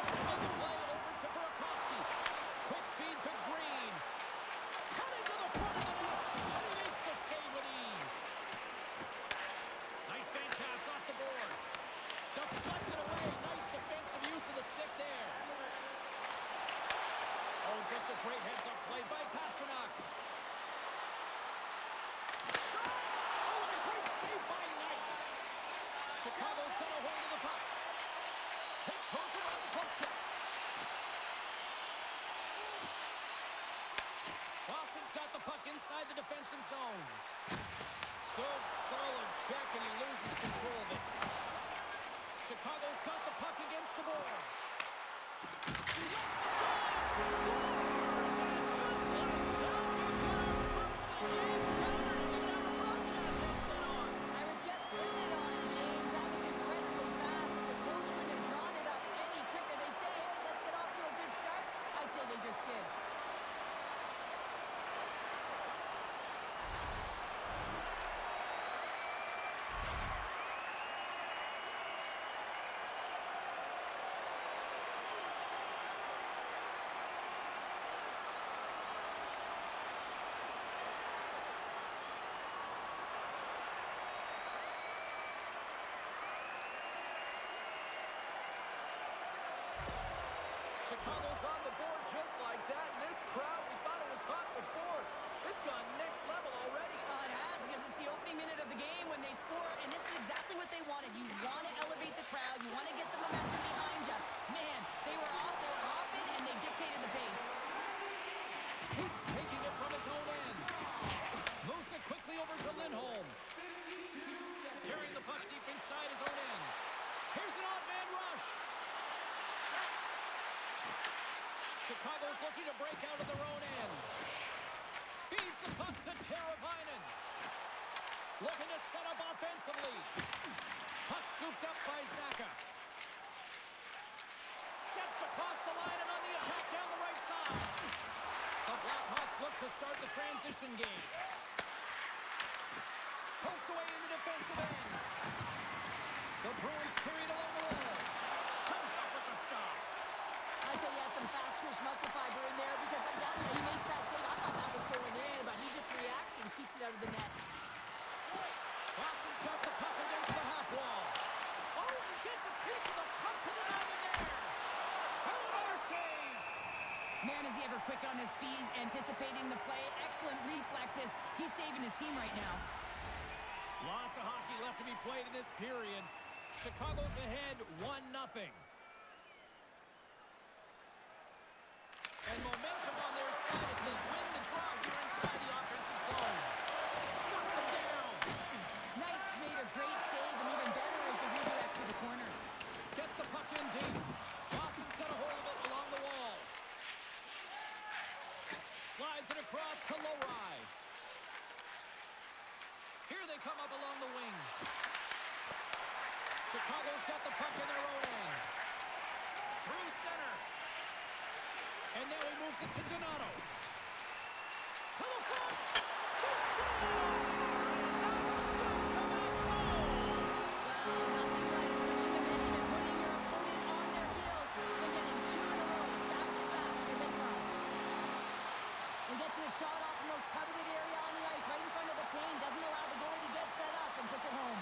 to make a play over to Burakovsky. Quick feed to Green. Cutting to the front of the net. And he makes the save with ease. Nice bank pass off the boards. Deflected away. Nice defensive use of the stick there. Oh, just a great heads-up play by Pastrnak. Shot! Oh, and a great save by Knight. Chicago's got a hold of the puck. Tiptoes around the poke check. Boston's got the puck inside the defensive zone. Good, solid check, and he loses control of it. Chicago's got the puck against the boards. He lets it go! Scores! And just like that, we've got our first of the game counter. And even have a broadcast headset on. I was just putting it on, James. That was incredibly fast. The coach couldn't have drawn it up any quicker. They say, hey, let's get off to a good start. I'd say they just did. Chicago's on the board just like that. And this crowd, we thought it was hot before. It's gone next level already. It has, because it's the opening minute of the game when they score, and this is exactly what they wanted. You want to elevate the crowd. You want to get the momentum behind you. Man, they were off, they were hopping, and they dictated the pace. Keeps taking it from his own end. Moves it quickly over to Lindholm. Carrying the puck deep inside his own end. Here's an odd man rush. Chicago's looking to break out of their own end. Feeds the puck to Teravainen. Looking to set up offensively. Puck scooped up by Zacha. Steps across the line and on the attack down the right side. The Blackhawks look to start the transition game. Poked away in the defensive end. The Bruins carried along the wall. Comes up with the stop. I'd say he has some fast twitch muscle fiber in there, because I'm telling you, he makes that save. I thought that was going in, but he just reacts and keeps it out of the net. Boston's got the puck against the half wall. Oh, and he gets a piece of the puck to deny them there. And another save. Man, is he ever quick on his feet, anticipating the play. Excellent reflexes. He's saving his team right now. Lots of hockey left to be played in this period. Chicago's ahead 1-0. And momentum on their side as they win the draw here inside the offensive zone. Shuts them down. Knight's made a great save, and even better is the redirect to the corner. Gets the puck in deep. Boston's got a hold of it along the wall. Slides it across to Lowry. Here they come up along the wing. Chicago's got the puck in their own end. Through center. And now he moves it to Donato. To the front. He scores! That's back-to-back goals! Well, nothing like switching momentum and putting your opponent on their heels. They're getting two in a row, back-to-back. Here they come. He gets his shot off the most coveted area on the ice, right in front of the pane. Doesn't allow the goalie to get set up and puts it home.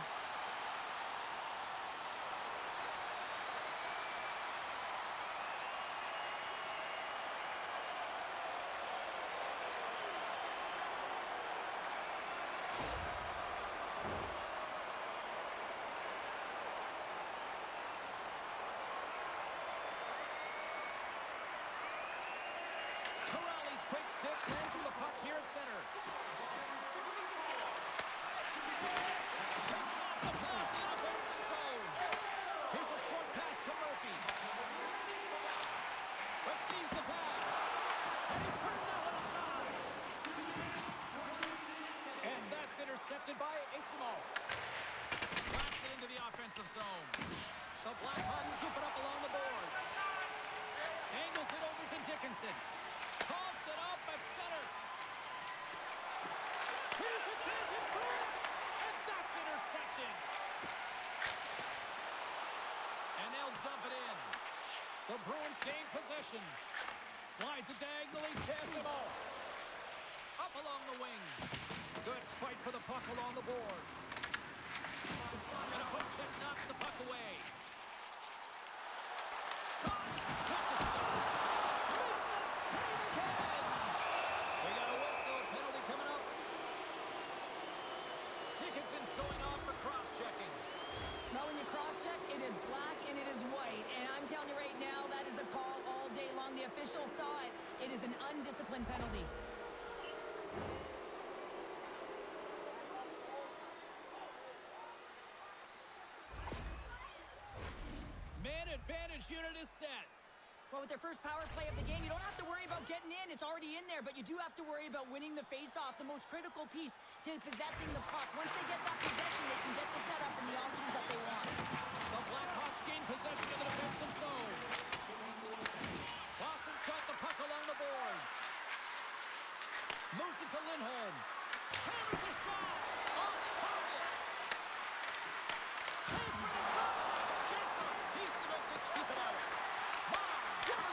Quick stick, lands with the puck here. The Bruins gain possession. Slides it diagonally past him all. Up along the wing. Good fight for the puck along the boards. And a poke check knocks the puck away. Shot with the stop. Makes the save again. We got a whistle. Penalty coming up. Dickinson's going on for cross-checking. Now when you cross-check, it is black and it is white. And I'm telling you right now, that is a call all day long. The official saw it. It is an undisciplined penalty. Man advantage unit is set. Well, with their first power play of the game, you don't have to worry about getting in. It's already in there, but you do have to worry about winning the face-off, the most critical piece to possessing the puck. Once they get that possession, they can get the setup and the options that they want. The Blackhawks gain possession of the defensive zone. Boston's got the puck along the boards. Moves it to Lindholm. Hammers a shot. Off target. Pass right inside. Gets a piece of it to keep it out.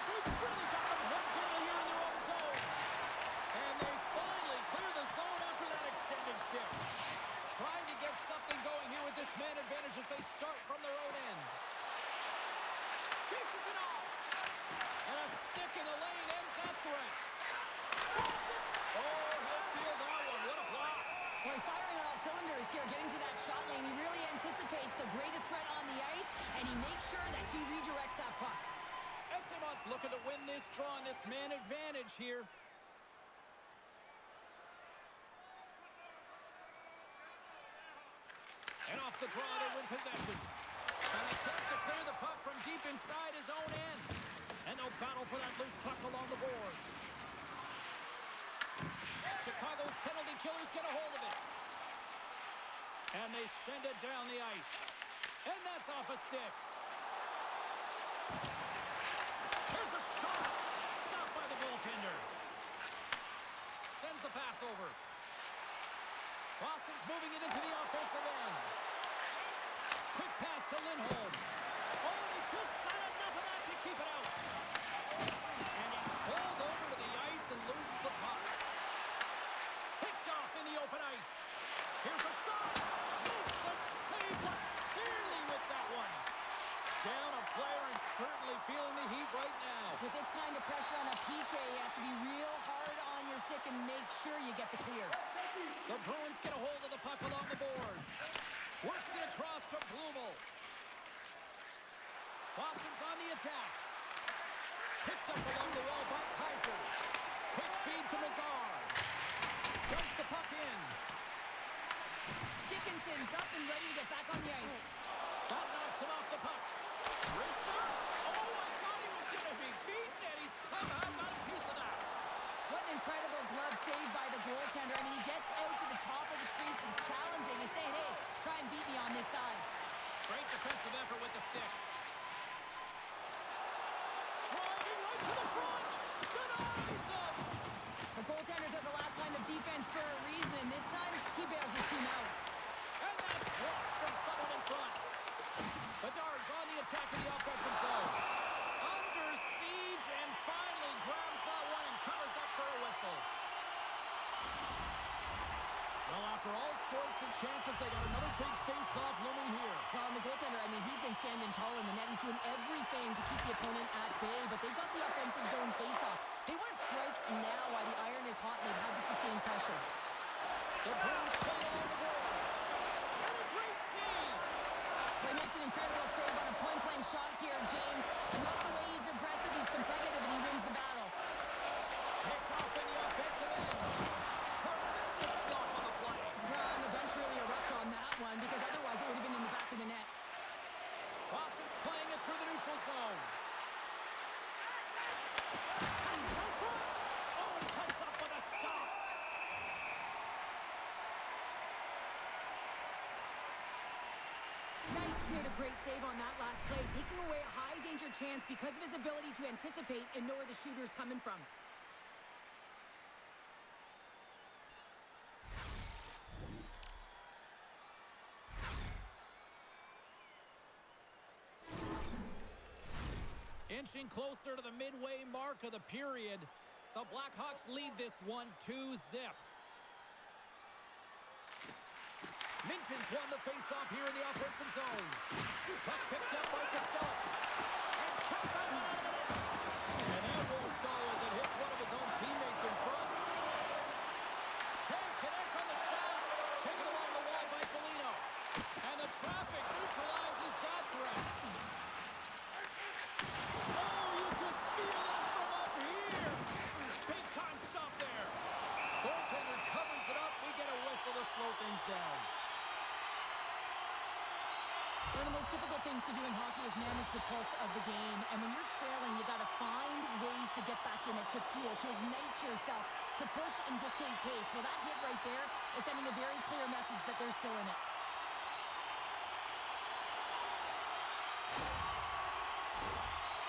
They've really got them hooked in here in their own zone. And they finally clear the zone after that extended shift. Trying to get something going here with this man advantage as they start from their own end. Dishes it off. And a stick in the lane ends that threat. Oh, he'll feel that one. What a block. Well, he's firing on all cylinders here, getting to that shot lane. He really anticipates the greatest threat on the ice, and he makes sure that he redirects that puck. Essimon's looking to win this draw on this man advantage here. And off the draw, they win possession. An attempt to clear the puck from deep inside his own end. And they'll battle for that loose puck along the boards. Chicago's penalty killers get a hold of it. And they send it down the ice. And that's off a stick. Here's a shot. Stopped by the goaltender. Sends the pass over. Boston's moving it into the offensive end. Quick pass to Lindholm. Oh, he just got enough of that to keep it out. And he's pulled over to the ice and loses the puck. Picked off in the open ice. Here's a shot. Makes the save, but barely with that one. Down a player and certainly feeling the heat right now. With this kind of pressure on a PK, you have to be real hard on your stick and make sure you get the clear. The Bruins get a hold of the puck along the boards. Works it across to Blumel. Boston's on the attack. Picked up along the wall by Kaiser. Quick feed to Lazar. Dumps the puck in. Dickinson's up and ready to get back on the ice. That knocks him off the puck. Wrister. Oh, I thought he was going to be beaten, and he somehow got a piece of that. What an incredible glove save by the goaltender. I mean, he gets out to the top of the crease. He's challenging. He's saying, hey, try and beat me on this side. Great defensive effort with the stick. Driving right to the front. Denies him. The goaltenders are the last line of defense for a reason. This time, he bails his team out. And that's blocked from someone in front. Bedard's on the attack in the offensive zone. Under siege and finally grabs that one and covers up for a whistle. Well, after all sorts of chances, they got another big face-off looming here. Well, and the goaltender, I mean, he's been standing tall in the net. He's doing everything to keep the opponent at bay, but they've got the offensive zone face-off. They want to strike now while the iron is hot and they've had to sustain pressure. The Bruins play along the boards. And a great save. He makes an incredible save on a point-blank shot here, James. I love the way he's aggressive, he's competitive, and he wins the battle. Picked off in the offensive end. Tremendous block on the play. Well, and the bench really erupts on that one, because otherwise it would have been in the back of the net. Boston's playing it through the neutral zone. Passes out front. Oh, and comes up with a stop. Nice, made a great save on that last play, taking away a high-danger chance because of his ability to anticipate and know where the shooter's coming from. Inching closer to the midway mark of the period. The Blackhawks lead this one 2-0. Minton's won the faceoff here in the offensive zone. Puck picked up by Costello. And kept out of the net. And that won't go as it hits one of his own teammates in front. Can't connect on the shot. Taken along the wall by Foligno. And the traffic neutralizes that threat. Oh, you could feel it from up here. Big time stop there. Goaltender covers it up. We get a whistle to slow things down. One of the most difficult things to do in hockey is manage the pulse of the game. And when you're trailing, you got to find ways to get back in it, to fuel, to ignite yourself, to push and dictate pace. Well, that hit right there is sending a very clear message that they're still in it.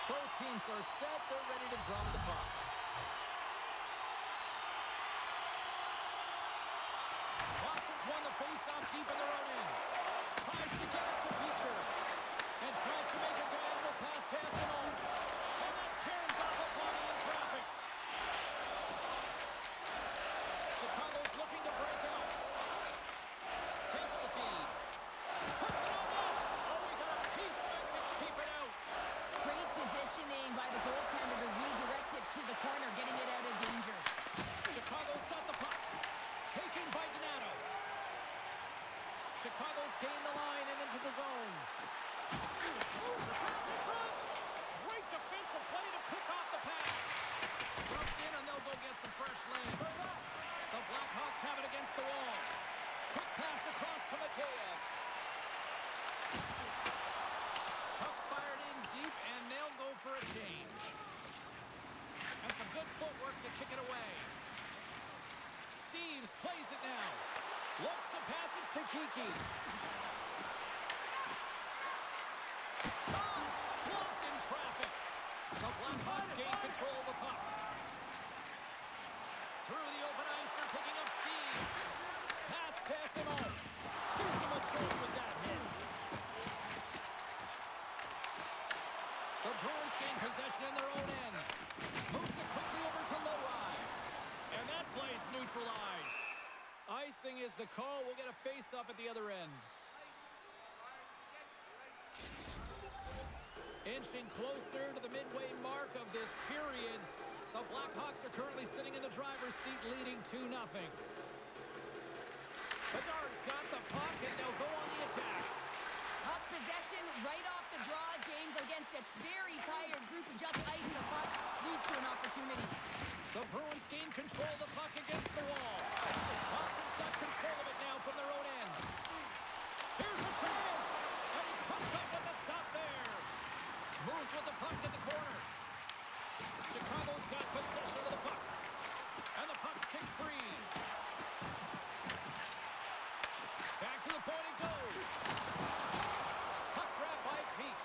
Both teams are set. They're ready to drum the puck. Boston's won the face-off deep in their own end. Tries to get it to Beecher. And tries to make a diagonal pass to Esselman. And that tears off a body in traffic. Chicago's looking to break out. Takes the feed. Puts it on net. Oh, we got a piece of it to keep it out. Great positioning by the goaltender to redirect it to the corner, getting it out of danger. Chicago's got the puck. Taken by Donato. Chicago's gained the line and into the zone. Moves the pass in front. Great defensive play to pick off the pass. Dropped in and they'll go get some fresh lanes. The Blackhawks have it against the wall. Quick pass across to Mikheyev. Puck fired in deep and they'll go for a change. And some good footwork to kick it away. Steves plays it now. Looks to pass it to Kiki. Shot! Blocked in traffic. The Blackhawks gain control of the puck. Through the open ice, they're picking up Steve. Pass to Esselman. Gives him a choke with that hit. The Bruins gain possession in their own end. Moves it quickly over to Lowry. And that play's neutralized. Icing is the call. We'll get a face-up at the other end. Inching closer to the midway mark of this period. The Blackhawks are currently sitting in the driver's seat, leading 2-0. Bedard's got the puck, and they'll go on the attack. Puck possession right off the draw, James, against a very tired group who just iced the puck, leads to an opportunity. The Bruins gain control of the puck against the wall. Boston's got control of it now from their own end. Here's a chance, and he comes up with a stop there. Moves with the puck in the corner. Chicago's got possession of the puck. And the puck's kicked free. Back to the point it goes. Puck grab by Peak.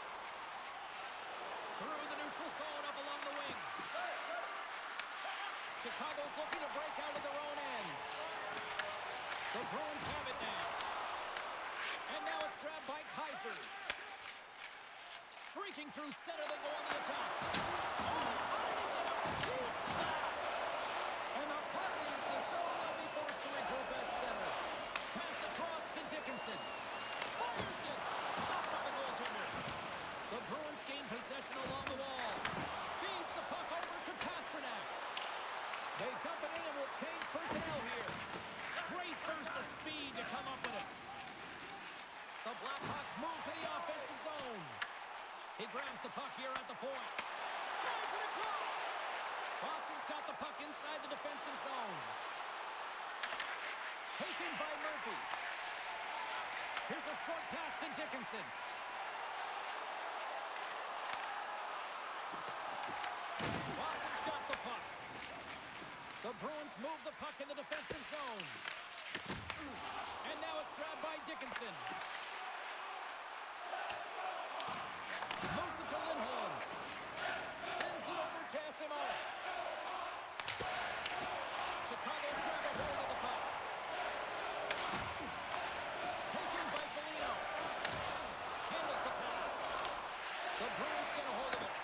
Through the neutral zone up along the wing. Chicago's looking to break out of their own end. The Bruins have it now. And now it's grabbed by Kaiser. Streaking through center, they go on the attack. Oh, how did he get a piece of that? And the puck leaves the zone. They'll be forced to regroup at center. Pass across to Dickinson. Fires it. Stopped by the goaltender. The Bruins gain possession along the wall. Feeds the puck over to Pasternak. They dump it in and will change personnel here. Great burst of speed to come up with it. The Blackhawks move to the offensive zone. He grabs the puck here at the point. Slides it across. Boston's got the puck inside the defensive zone. Taken by Murphy. Here's a short pass to Dickinson. Boston's got the puck. The Bruins move the puck in the defensive zone. And now it's grabbed by Dickinson. Moves it to Lindholm. Sends it over to SMO. Chicago's grabbed a hold of the puck. Taken by Foligno. Handles the pass. The Bruins get a hold of it.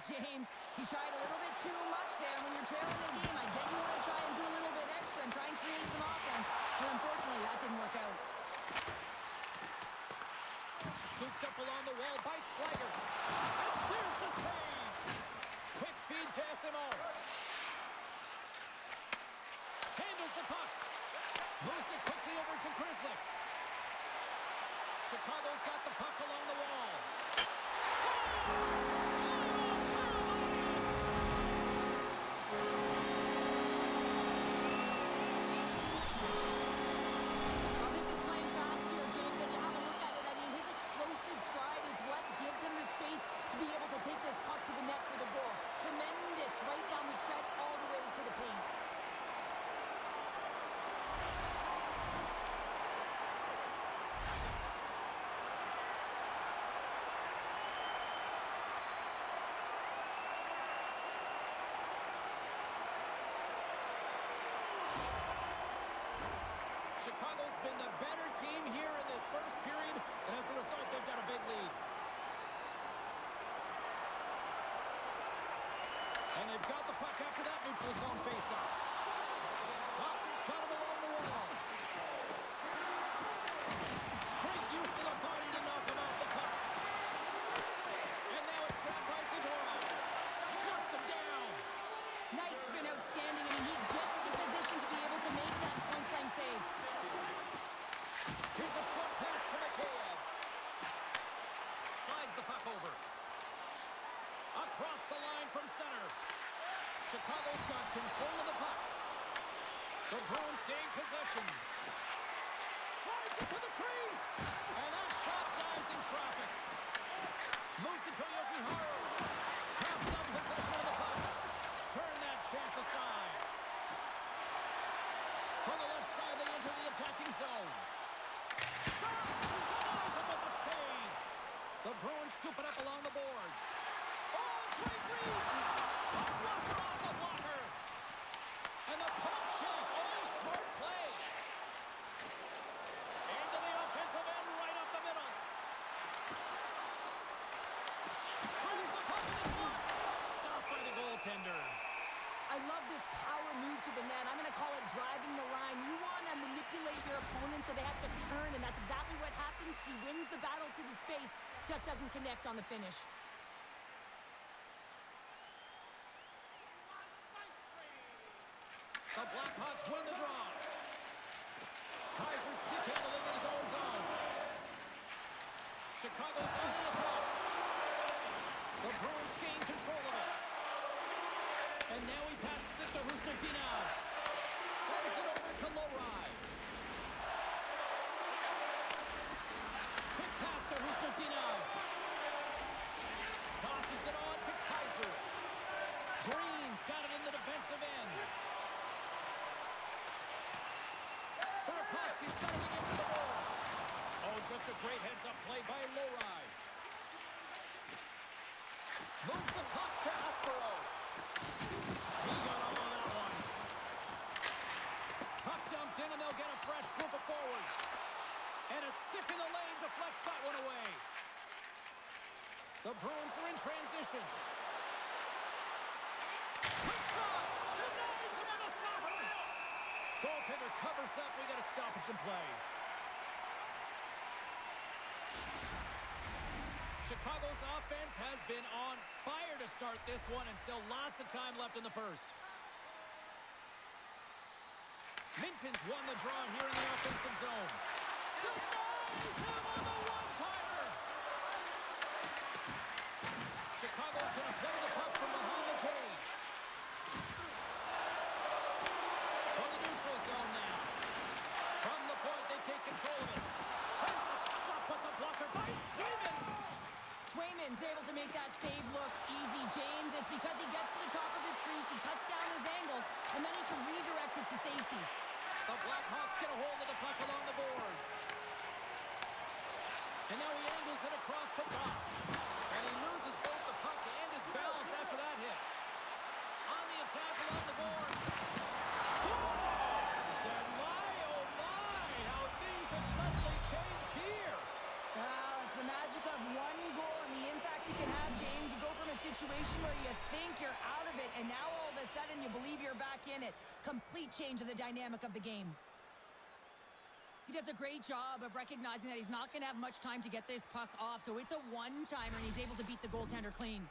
James. He tried a little bit too much there. When you're trailing the game, I get you want to try and do a little bit extra and try and create some offense. But unfortunately, that didn't work out. Scooped up along the wall by Sliger. And there's the save. Quick feed to SMO. Handles the puck. Moves it quickly over to Grizzly. Chicago's got the puck along the wall. Scores! Well, this is playing fast here, James, and you have a look at it. I mean, his explosive stride is what gives him the space to be able to take this puck to the net for the goal. Tremendous right down the stretch all the way to the paint. Chicago's been the better team here in this first period, and as a result, they've got a big lead. And they've got the puck after that neutral zone faceoff. Boston's got him along the wall. Great use of the body to knock him off the puck. And now it's grabbed by Zadorov. Shuts him down. Knight's been outstanding. I mean, he gets to position to be able to make that point-blank save. Here's a short pass to Mikheyev. Slides the puck over. Across the line from center. Chicago's got control of the puck. The Bruins gain possession. Tries it to the crease. And that shot dives in traffic. Moves it to Yokiharu. Have some possession of the puck. Turn that chance aside. From the left side, they enter the attacking zone. Shot! Denies him with the save. The Bruins scoop it up along the boards. Oh, great read! A blocker off the blocker! And the pump check. Oh, smart play. Into the offensive end, right up the middle. Brings the puck in the slot. Stopped by the goaltender. I love this power move to the net. I'm going to call it driving the line. You want to manipulate your opponent so they have to turn, and that's exactly what happens. She wins the battle to the space, just doesn't connect on the finish. The Blackhawks win the draw. Kaiser stick handling in his own zone. Chicago's on the attack. The Bruins gain control of it. And now he passes it to Rusnadinov. Sends it over to Lowry. Quick pass to Rusnadinov. Tosses it on to Kaiser. Green's got it in the defensive end. Burakovsky's got it against the boards. Oh, just a great heads-up play by Lowry. Moves the puck to Aspero. He got all of that one. Puck dumped in, and they'll get a fresh group of forwards. And a stick in the lane deflects that one away. The Bruins are in transition. Quick shot! Denies him on the stopper! Goaltender covers up. We got a stoppage in play. Chicago's offense has been on fire to start this one, and still lots of time left in the first. Minton's won the draw here in the offensive zone. Denies him on the one-timer! Chicago's going to play the puck from behind the cage. From the neutral zone now. From the point, they take control of it. There's a stop with the blocker by Swayman. Swayman's able to make that save look easy, James. It's because he gets to the top of his crease, he cuts down his angles, and then he can redirect it to safety. The Blackhawks get a hold of the puck along the boards. And now he angles it across to top. And he loses both the puck and his balance after that hit. On the attack along the boards. Scores! And my, oh my, how things have suddenly changed here. Well, it's the magic of one goal and the impact you can have, James. You go from a situation where you think you're out of it, and now all of a sudden you believe you're back in it. Complete change of the dynamic of the game. He does a great job of recognizing that he's not going to have much time to get this puck off, so it's a one-timer, and he's able to beat the goaltender clean.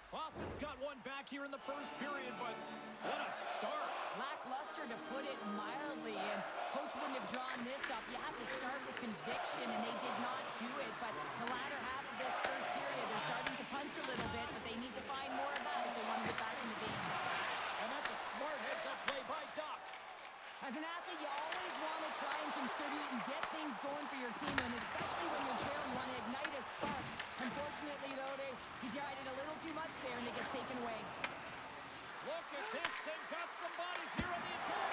Boston's got one back here in the first period, but what a start. Lackluster, to put it mildly, and coach wouldn't have drawn this up. You have to start with conviction, and they did not do it. But the latter half of this first period, they're starting to punch a little bit, but they need to find more of that if they want to get back in the game. And that's a smart heads-up play by Doc. As an athlete, you always want to try and contribute and get things going for your team, and especially when you're trailing, you want to ignite a spark. Unfortunately, though, he tried it a little too much there, and it gets taken away. Look at this. They've got some bodies here on the attack.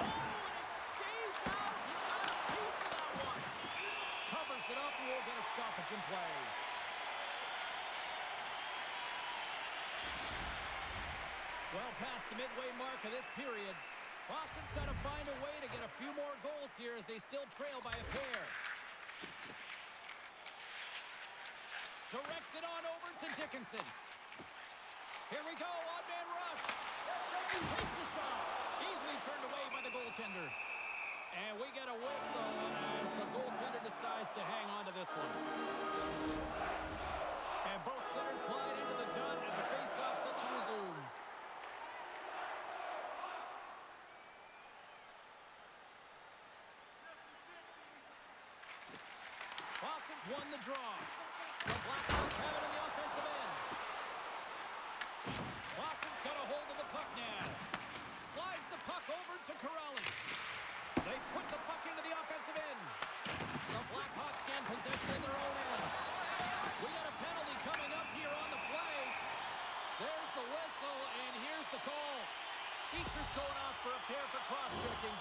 Oh, and it stays out. He got a piece of that one. Covers it up, and we'll get a stoppage in play. Well past the midway mark of this period, Boston's got to find a way to get a few more goals here as they still trail by a pair. Directs it on over to Dickinson. Here we go, odd-man rush. Takes a shot. Easily turned away by the goaltender. And we get a whistle as the goaltender decides to hang on to this one. And both centers glide into the dot as a face-off set to resume. Boston's won the draw. The Blackhawks have it on the offensive end. Boston's got a hold of the puck now. Slides the puck over to Corrali. They put the puck into the offensive end. The Blackhawks gain possession in their own end. We got a penalty coming up here on the play. There's the whistle, and here's the call. Beecher's going off for a pair for cross-checking.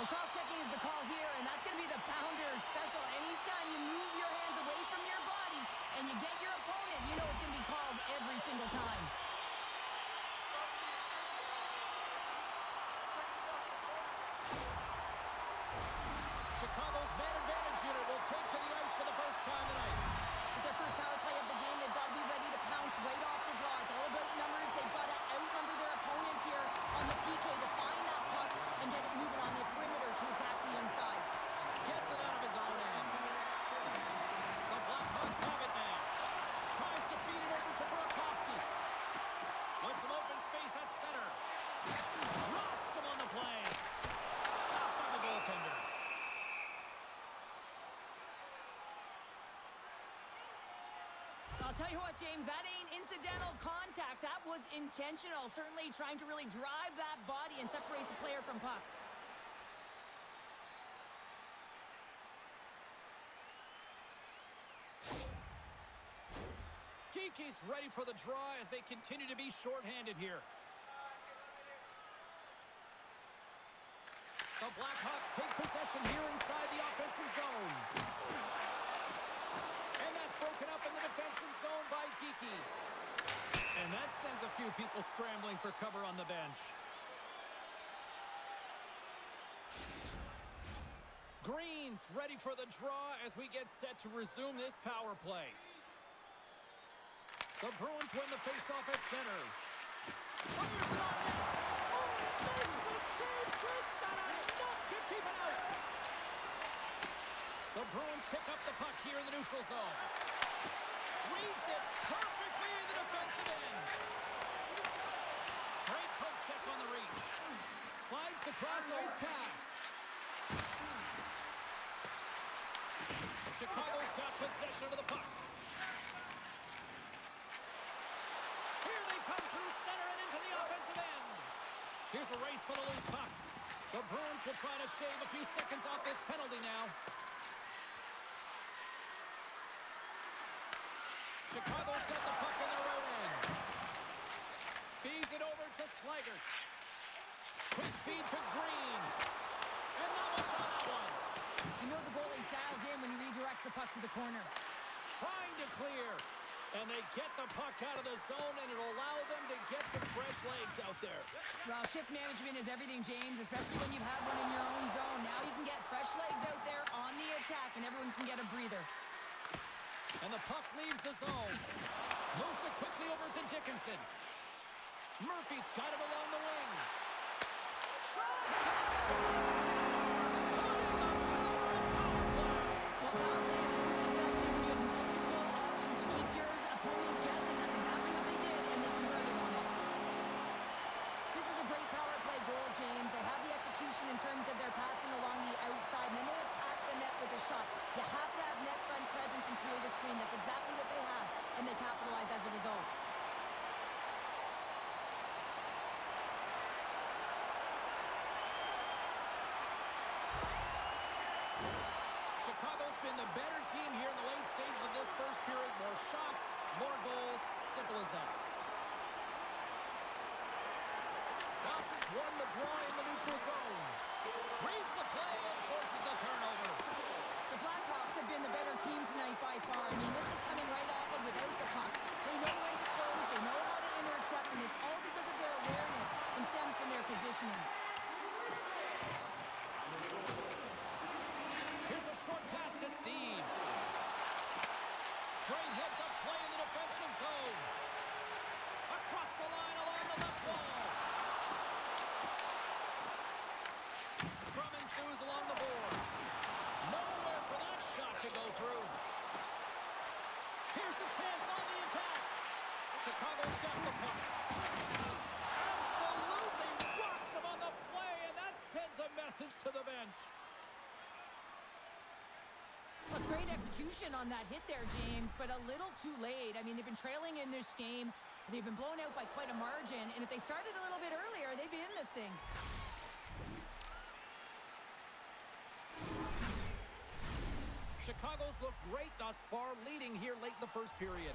Well, cross-checking is the call here, and that's going to be the pounder special. Anytime you move your hands away from your body and you get your opponent, you know it's going to be called every single time. Chicago's man advantage unit will take to the ice for the first time tonight. With their first power play of the game, they've got to be ready to pounce right off the draw. It's all about numbers. They've got to outnumber their opponent here on the PK to find that puck and get it moving on the perimeter to attack the inside. Gets it out of his own end. The Blackhawks have it now. Tries to feed it over to Burakovsky. With some open space at center. Rocks him on the play. Stopped by the goaltender. I'll tell you what, James, that ain't incidental contact. That was intentional. Certainly trying to really drive that body and separate the player from puck. Geeky's ready for the draw as they continue to be shorthanded here. The Blackhawks take possession here inside the offensive zone. And that's broken up in the defensive zone by Geeky. And that sends a few people scrambling for cover on the bench. Green's ready for the draw as we get set to resume this power play. The Bruins win the faceoff at center. Fires it on net. Oh, makes the save, just not enough to keep it out. The Bruins pick up the puck here in the neutral zone. Reads it perfectly in the defensive end. Great poke check on the reach. Slides the cross-ice pass. Chicago's got possession of the puck. Here they come through center and into the offensive end. Here's a race for the loose puck. The Bruins will try to shave a few seconds off this penalty now. Chicago's got the puck in their own end. Feeds it over to Slaggert. Quick feed to Green. And not much on that one. You know the goalie's dialed in when he redirects the puck to the corner. Trying to clear. And they get the puck out of the zone, and it'll allow them to get fresh legs out there. Well, shift management is everything, James, especially when you've had one in your own zone. Now you can get fresh legs out there on the attack, and everyone can get a breather. And the puck leaves the zone. Moves it quickly over to Dickinson. Murphy's got it along the wing. Well, power play is most effective when you have multiple options to keep your opponent guessing. That's exactly what they did, and they converted on it. This is a great power play goal, James. They have the execution in terms of their passing along the outside, and then they attack the net with a shot. You have to have net front presence and create a screen. That's exactly what they have, and they capitalize as a result. Chicago's been the better team here in the late stages of this first period. More shots, more goals. Simple as that. Boston's won the draw in the neutral zone. Reads the play and forces the turnover. The Blackhawks have been the better team tonight by far. I mean, this is coming right off of without the puck. They know when to close, they know how to intercept, and it's all because of their awareness and stems from their positioning. Here's a short pass to Steves. Great heads-up play in the defensive zone. Across the line along the left wall. Scrum ensues along the boards. Nowhere for that shot to go through. Here's a chance on the attack. Chicago's got the puck. Absolutely rocks him on the play, and that sends a message to the bench. Well, great execution on that hit there, James, but a little too late. I mean, they've been trailing in this game. They've been blown out by quite a margin, and if they started a little bit earlier, they'd be in this thing. Chicago's looked great thus far, leading here late in the first period.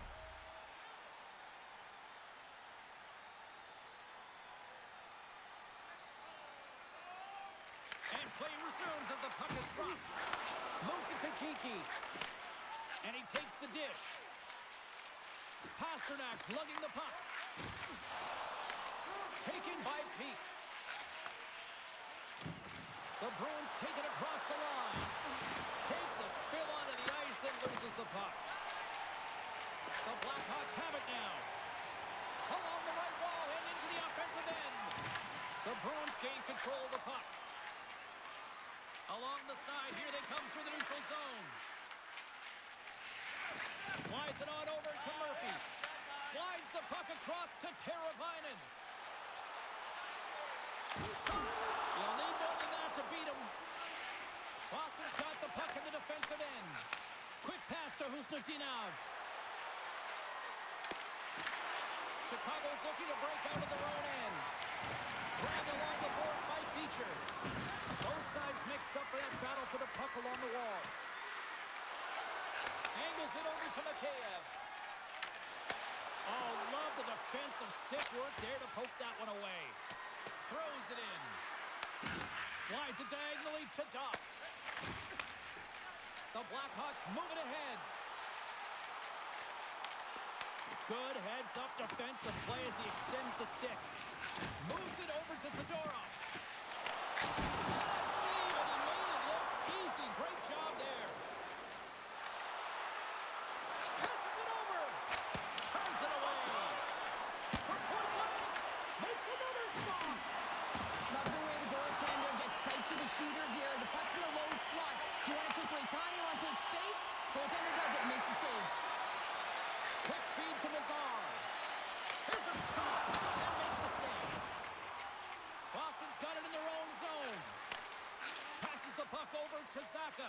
And play resumes as the puck is dropped. Moves it to Kiki. And he takes the dish. Pasternak's lugging the puck. Taken by Peak. The Bruins take it across the line. Takes a spill onto the ice and loses the puck. The Blackhawks have it now. Along the right wall and into the offensive end. The Bruins gain control of the puck. Along the side, here they come through the neutral zone. Slides it on over to Murphy. Slides the puck across to Teravainen. You'll need more than that to beat him. Boston's got the puck in the defensive end. Quick pass to Husnudinov. Chicago's looking to break out of their own end. Dragged along the board by Beecher. Both sides mixed up for that battle for the puck along the wall. Angles it over to Mikheyev. Oh, love the defensive stick work there to poke that one away. Throws it in. Slides it diagonally to Doc. The Blackhawks move it ahead. Good heads-up defensive play as he extends the stick. Moves it over to Zadorov. Bad save, and he made it look easy. Great job there. Passes it over. Turns it away. For point blank. Makes another stop. Love the way the goaltender gets tight to the shooter here. The puck's in the low slot. You want to take away time, you want to take space. Goaltender does it, makes a save. Quick feed to Nazar. Here's a shot and makes the save. Boston's got it in their own zone. Passes the puck over to Zaka.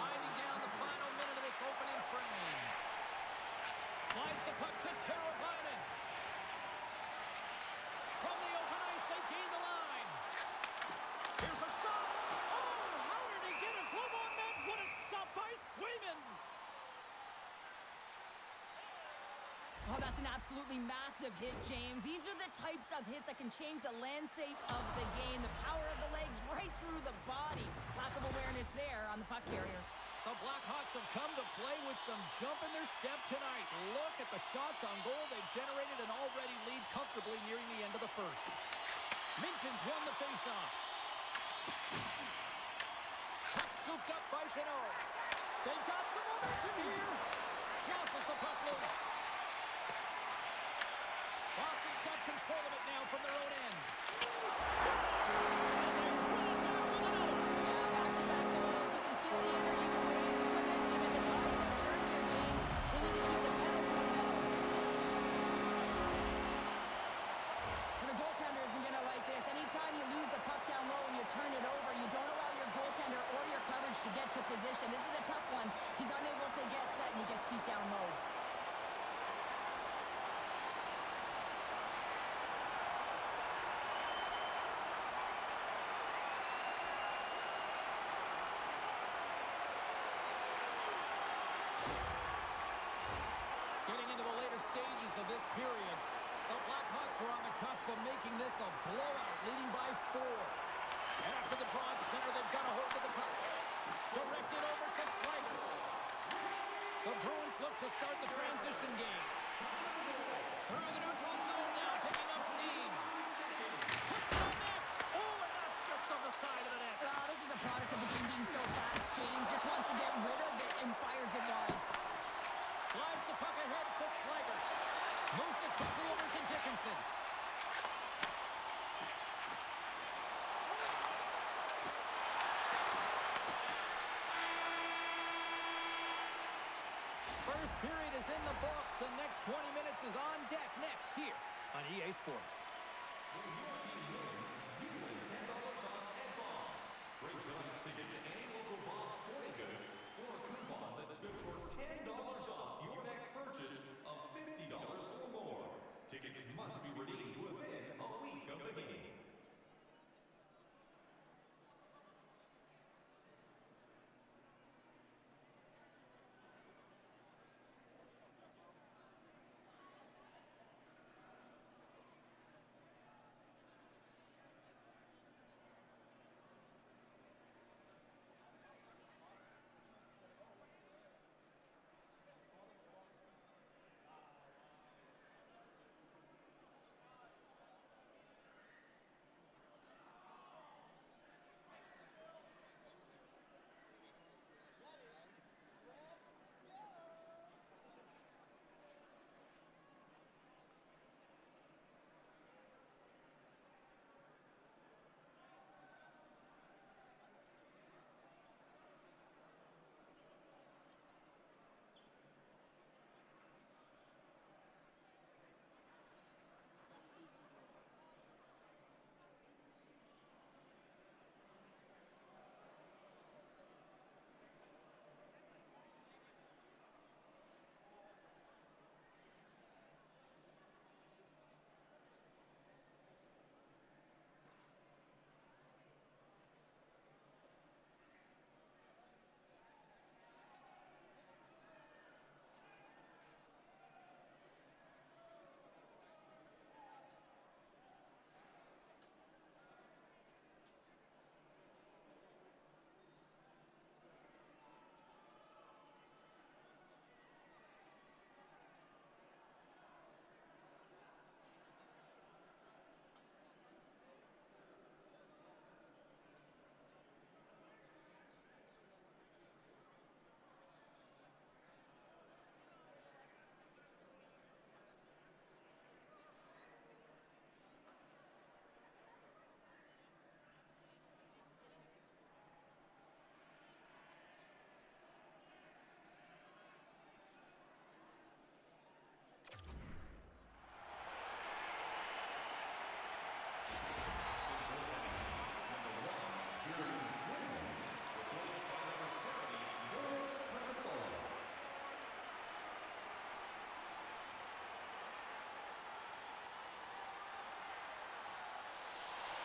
Winding down the final minute of this opening frame. Slides the puck to Teravainen. From the open ice, they gain the line. Here's a shot. Oh, how did he get a glove on that? What a stop by Swayman. Oh, that's an absolutely massive hit, James. These are the types of hits that can change the landscape of the game. The power of the legs right through the body. Lack of awareness there on the puck carrier. The Blackhawks have come to play with some jump in their step tonight. Look at the shots on goal. They've generated an already lead comfortably nearing the end of the first. Minton's won the faceoff. Puck scooped up by Chanot. They've got some momentum here. Jostles the puck loose. Boston's got control of it now from their own end. Turn it over. You don't allow your goaltender or your coverage to get to position. This is a tough one. He's unable to get set, and he gets beat down low. Getting into the later stages of this period, the Blackhawks are on the cusp of making this a blowout, leading by 4. After the draw at center, they've got a hold of the puck. Directed over to Slager. The Bruins look to start the transition game. Through the neutral zone now, picking up steam. Puts it on net. Oh, and that's just on the side of the net. This is a product of the game being so fast. James just wants to get rid of it and fires it wide. Slides the puck ahead to Slager. Moves it quickly over to Dickinson. First period is in the books. The next 20 minutes is on deck next here on EA Sports. Bring Jones to get to any local Bob's Sporting Goods for a coupon that's good for $10 off your next purchase of $50 or more. Tickets must be redeemed within a week of the game.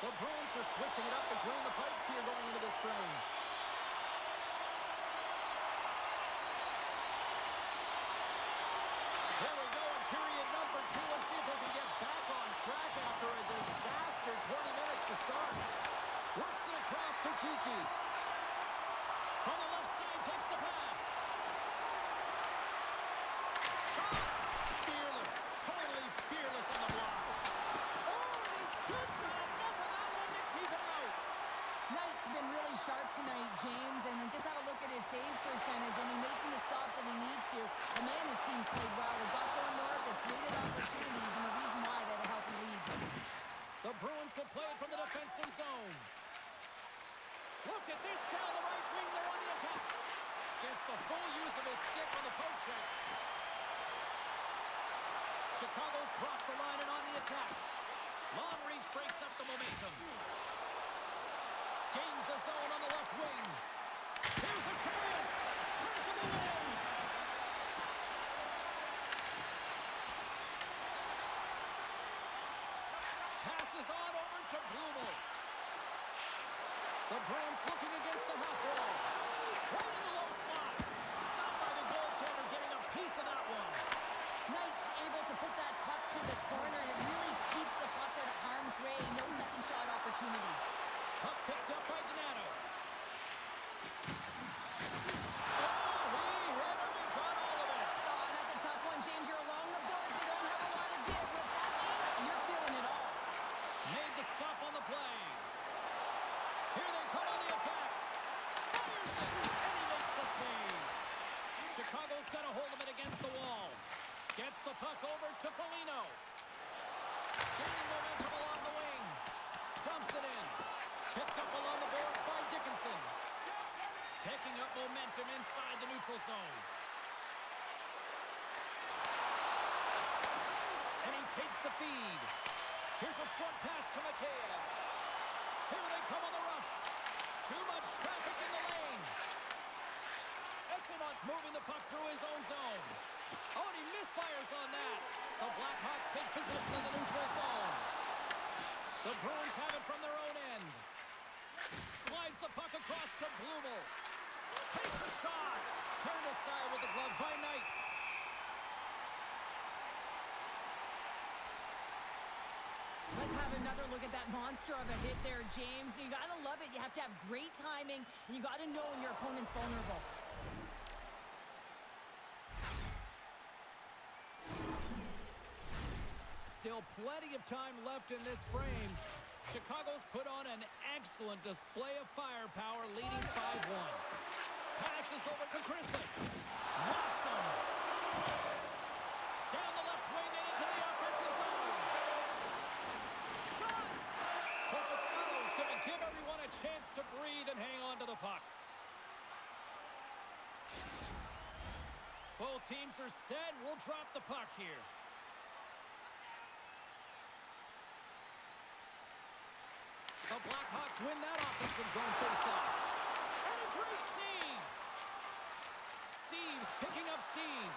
The Bruins are switching it up between the pipes here going into this frame. Here we go in period number 2. Let's see if we can get back on track after a disaster 20 minutes to start. Works it across to Kiki. From the left side, takes the pass. played well. They got going north. They created opportunities, and the reason why they have a healthy lead. The Bruins will play it from the defensive zone. Look at this down the right wing. They're on the attack. Gets the full use of his stick on the poke check. Chicago's crossed the line and on the attack. Long reach breaks up the momentum. Gains the zone on the left wing. Here's a chance. Turns to the win. Passes on over to Blumel. The Bruins looking against the half wall. Right in the low slot. Stopped by the goaltender, getting a piece of that one. Knight's able to put that puck to the corner, and it really keeps the puck out of harm's way. No second shot opportunity. Puck picked up by Donato. Chicago's got a hold of it against the wall. Gets the puck over to Foligno. Gaining momentum along the wing. Dumps it in. Picked up along the boards by Dickinson. Picking up momentum inside the neutral zone. And he takes the feed. Here's a short pass to Mikheyev. Here they come on the rush. Too much traffic in the lane. Esimon's moving the puck through his own zone. Oh, and he misfires on that. The Blackhawks take possession of the neutral zone. The Bruins have it from their own end. Slides the puck across to Blumel. Takes a shot. Turned aside with the glove by Knight. Let's have another look at that monster of a hit there, James. You got to love it. You have to have great timing, and you got to know when your opponent's vulnerable. Still plenty of time left in this frame. Chicago's put on an excellent display of firepower, leading 5-1. Passes over to Christie. Rocks him. Down the left wing and into the offensive zone. Shot! Korpisalo's going to give everyone a chance to breathe and hang on to the puck. Both teams are set. We'll drop the puck here. The Blackhawks win that offensive zone faceoff. And a great save! Steve's picking up steam.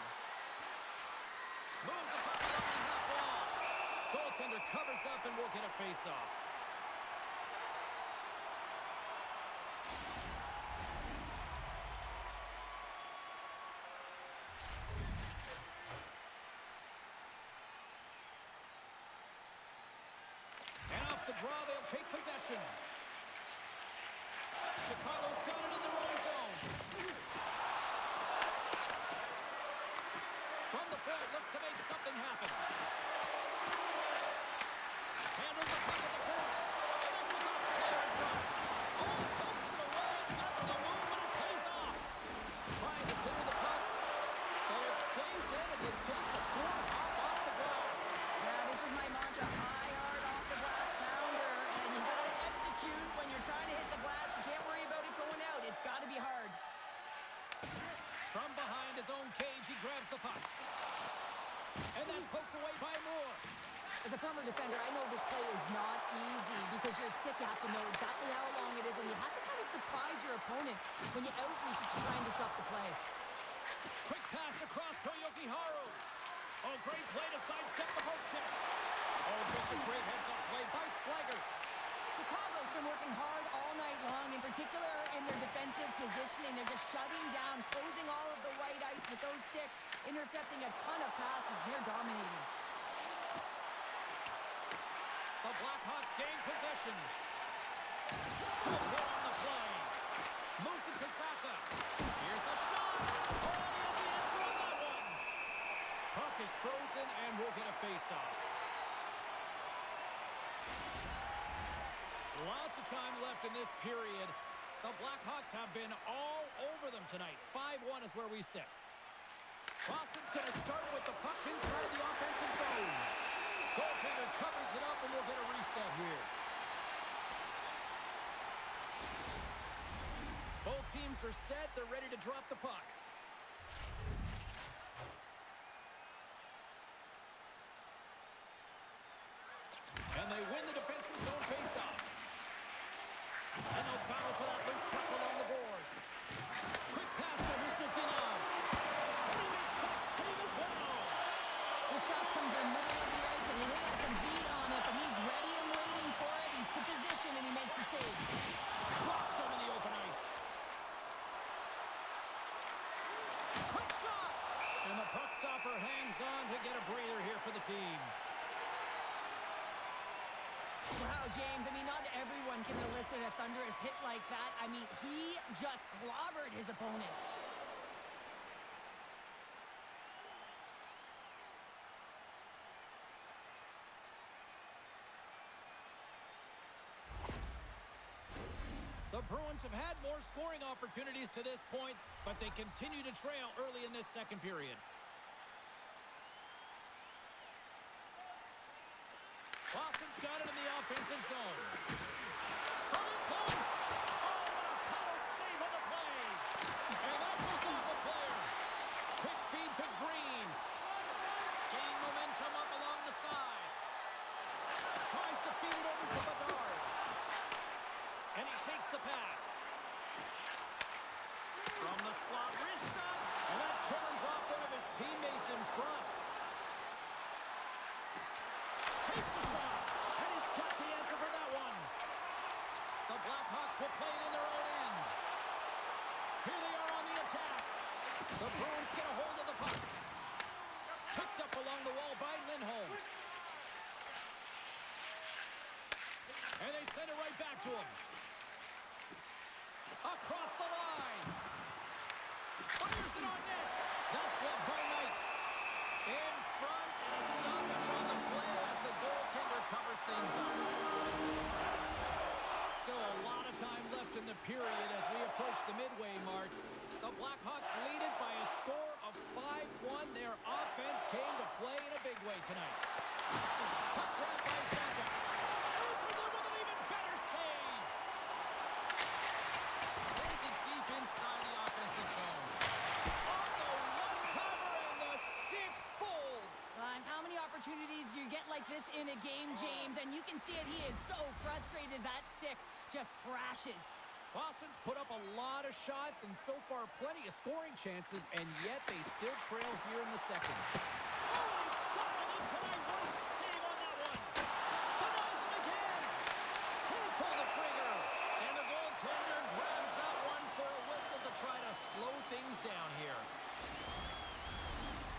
Moves the puck along the half wall. Goaltender covers up and will get a faceoff. The draw, they'll take possession. Chicago's got it in the wrong zone. From the point, looks to make something happen. Handles the puck at the point. And it was off the player in front. Oh, pokes it away. Got some movement and pays off. Trying to clear the puck. And it stays in as it takes a poor hop off the glass. Yeah, this was my mantra. High, hard, off the glass. When you're trying to hit the glass, you can't worry about it going out. It's got to be hard. From behind his own cage, he grabs the puck. And that's poked away by Moore. As a former defender, I know this play is not easy because you're sick. You have to know exactly how long it is, and you have to kind of surprise your opponent when you outreach it to try and disrupt the play. Quick pass across to Yoki-Haru. Oh, great play to sidestep the poke check. Oh, just a great heads-up play by Slager. Chicago's been working hard all night long, in particular in their defensive positioning. They're just shutting down, closing all of the white ice with those sticks, intercepting a ton of passes. They're dominating. The Blackhawks gain possession. Good hit on the play. Moves it to Saka. Here's a shot. Oh, he had the answer on that one. Puck is frozen and we'll get a face-off. Lots of time left in this period. The Blackhawks have been all over them tonight. 5-1 is where we sit. Boston's going to start with the puck inside the offensive zone. Goaltender covers it up, and we'll get a reset here. Both teams are set. They're ready to drop the puck. And they win the defensive zone faceoff. And no foul for that loose puck along the boards. Quick pass to Husnutdinov. And he makes that save as well. The shots come from the middle of the ice, and he has some beat on it, but he's ready and waiting for it. He's to position, and he makes the save. Dropped him in the open ice. Quick shot. And the puck stopper hangs on to get a breather here for the team. Wow, James, I mean, not everyone can elicit a thunderous hit like that. I mean, he just clobbered his opponent. The Bruins have had more scoring opportunities to this point, but they continue to trail early in this second period. Boston's got it in the offensive zone. From in close. Oh, what a power save on the play. And that was off the player. Quick feed to Green. Gaining momentum up along the side. Tries to feed it over to Bedard. And he takes the pass. From the slot, wrist shot. And that turns off one of his teammates in front. Takes the shot, and he's got the answer for that one. The Blackhawks will play it in their own end. Here they are on the attack. The Bruins get a hold of the puck. Picked up along the wall by Lindholm. And they send it right back to him. Across the line. Fires it on net. That's gloved by Knight. In front, and a stoppage on the play as the goaltender covers things up. Still a lot of time left in the period as we approach the midway mark. The Blackhawks lead it by a score of 5-1. Their offense came to play in a big way tonight. Puck grabbed by Saka. Answers it with an even better save. Sends it deep inside the offensive zone. On the one-timer, and the stick folds. And how many opportunities do you get like this in a game, James? And you can see it. He is so frustrated as that stick just crashes. Boston's put up a lot of shots and so far plenty of scoring chances, and yet they still trail here in the second. Oh, he's dialed in tonight. What a save on that one. Denies him again. Can't pull the trigger. And the goaltender grabs that one for a whistle to try to slow things down here.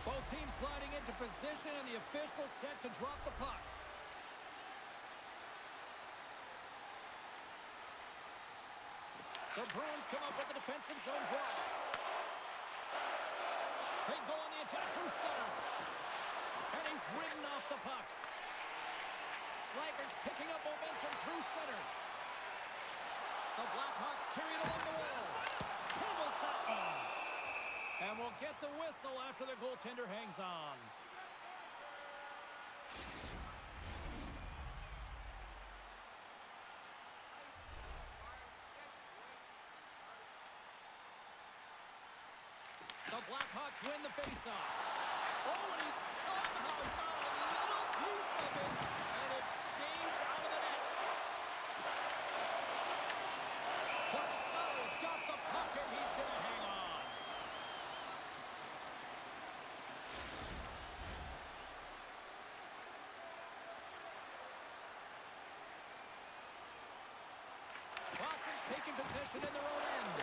Both teams gliding into position, and the official set to drop the puck. The Bruins come up with a defensive zone draw. They go on the attack through center. And he's ridden off the puck. Slager's picking up momentum through center. The Blackhawks carry it along the wall. Handles that one. And we'll get the whistle after the goaltender hangs on. The Blackhawks win the faceoff. Oh, and he somehow got a little piece of it, and it stays out of the net. Barzal's got the puck, and he's going to hang on. Boston's taking possession in their own end.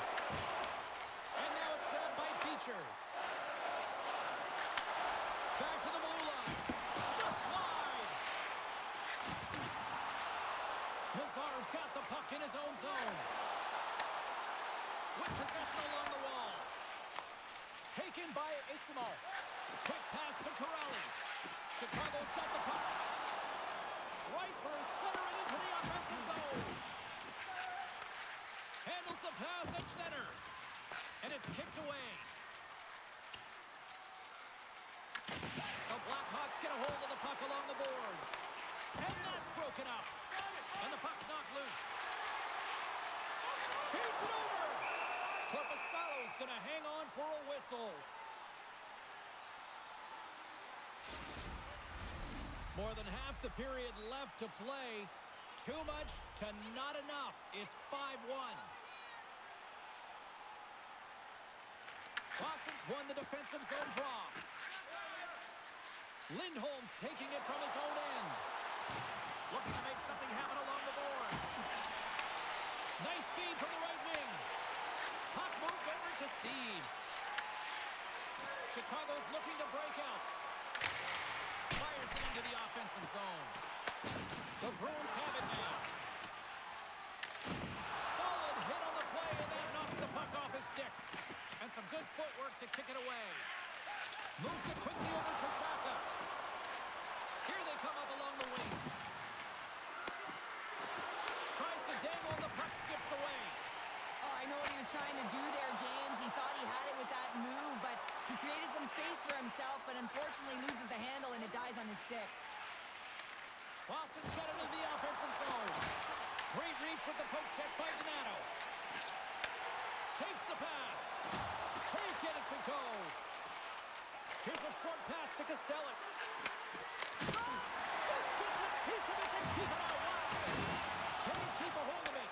And now it's grabbed by Beecher. Back to the blue line. Just wide. Nazar's got the puck in his own zone. With possession along the wall. Taken by Isimo. Quick pass to Corrali. Chicago's got the puck. Right through center and into the offensive zone. Handles the pass at center. And it's kicked away. The Blackhawks get a hold of the puck along the boards. And that's broken up. And the puck's knocked loose. Feeds it over. Korpisalo's going to hang on for a whistle. More than half the period left to play. Too much to not enough. It's 5-1. Boston's won the defensive zone draw. Lindholm's taking it from his own end. Looking to make something happen along the boards. Nice feed from the right wing. Puck moved over to Steves. Chicago's looking to break out. Fires it into the offensive zone. The Bruins have it now. Solid hit on the play, and that knocks the puck off his stick. And some good footwork to kick it away. Moves it quickly over to Saka. Here they come up along the wing. Tries to dangle, and the puck skips away. Oh, I know what he was trying to do there, James. He thought he had it with that move, but he created some space for himself, but unfortunately loses the handle, and it dies on his stick. Boston's got it in the offensive zone. Great reach with the poke check by Donato. Takes the pass. Can't get it to go. Here's a short pass to Kostelic. Just gets a piece of it to keep it out wide. Can't keep a hold of it.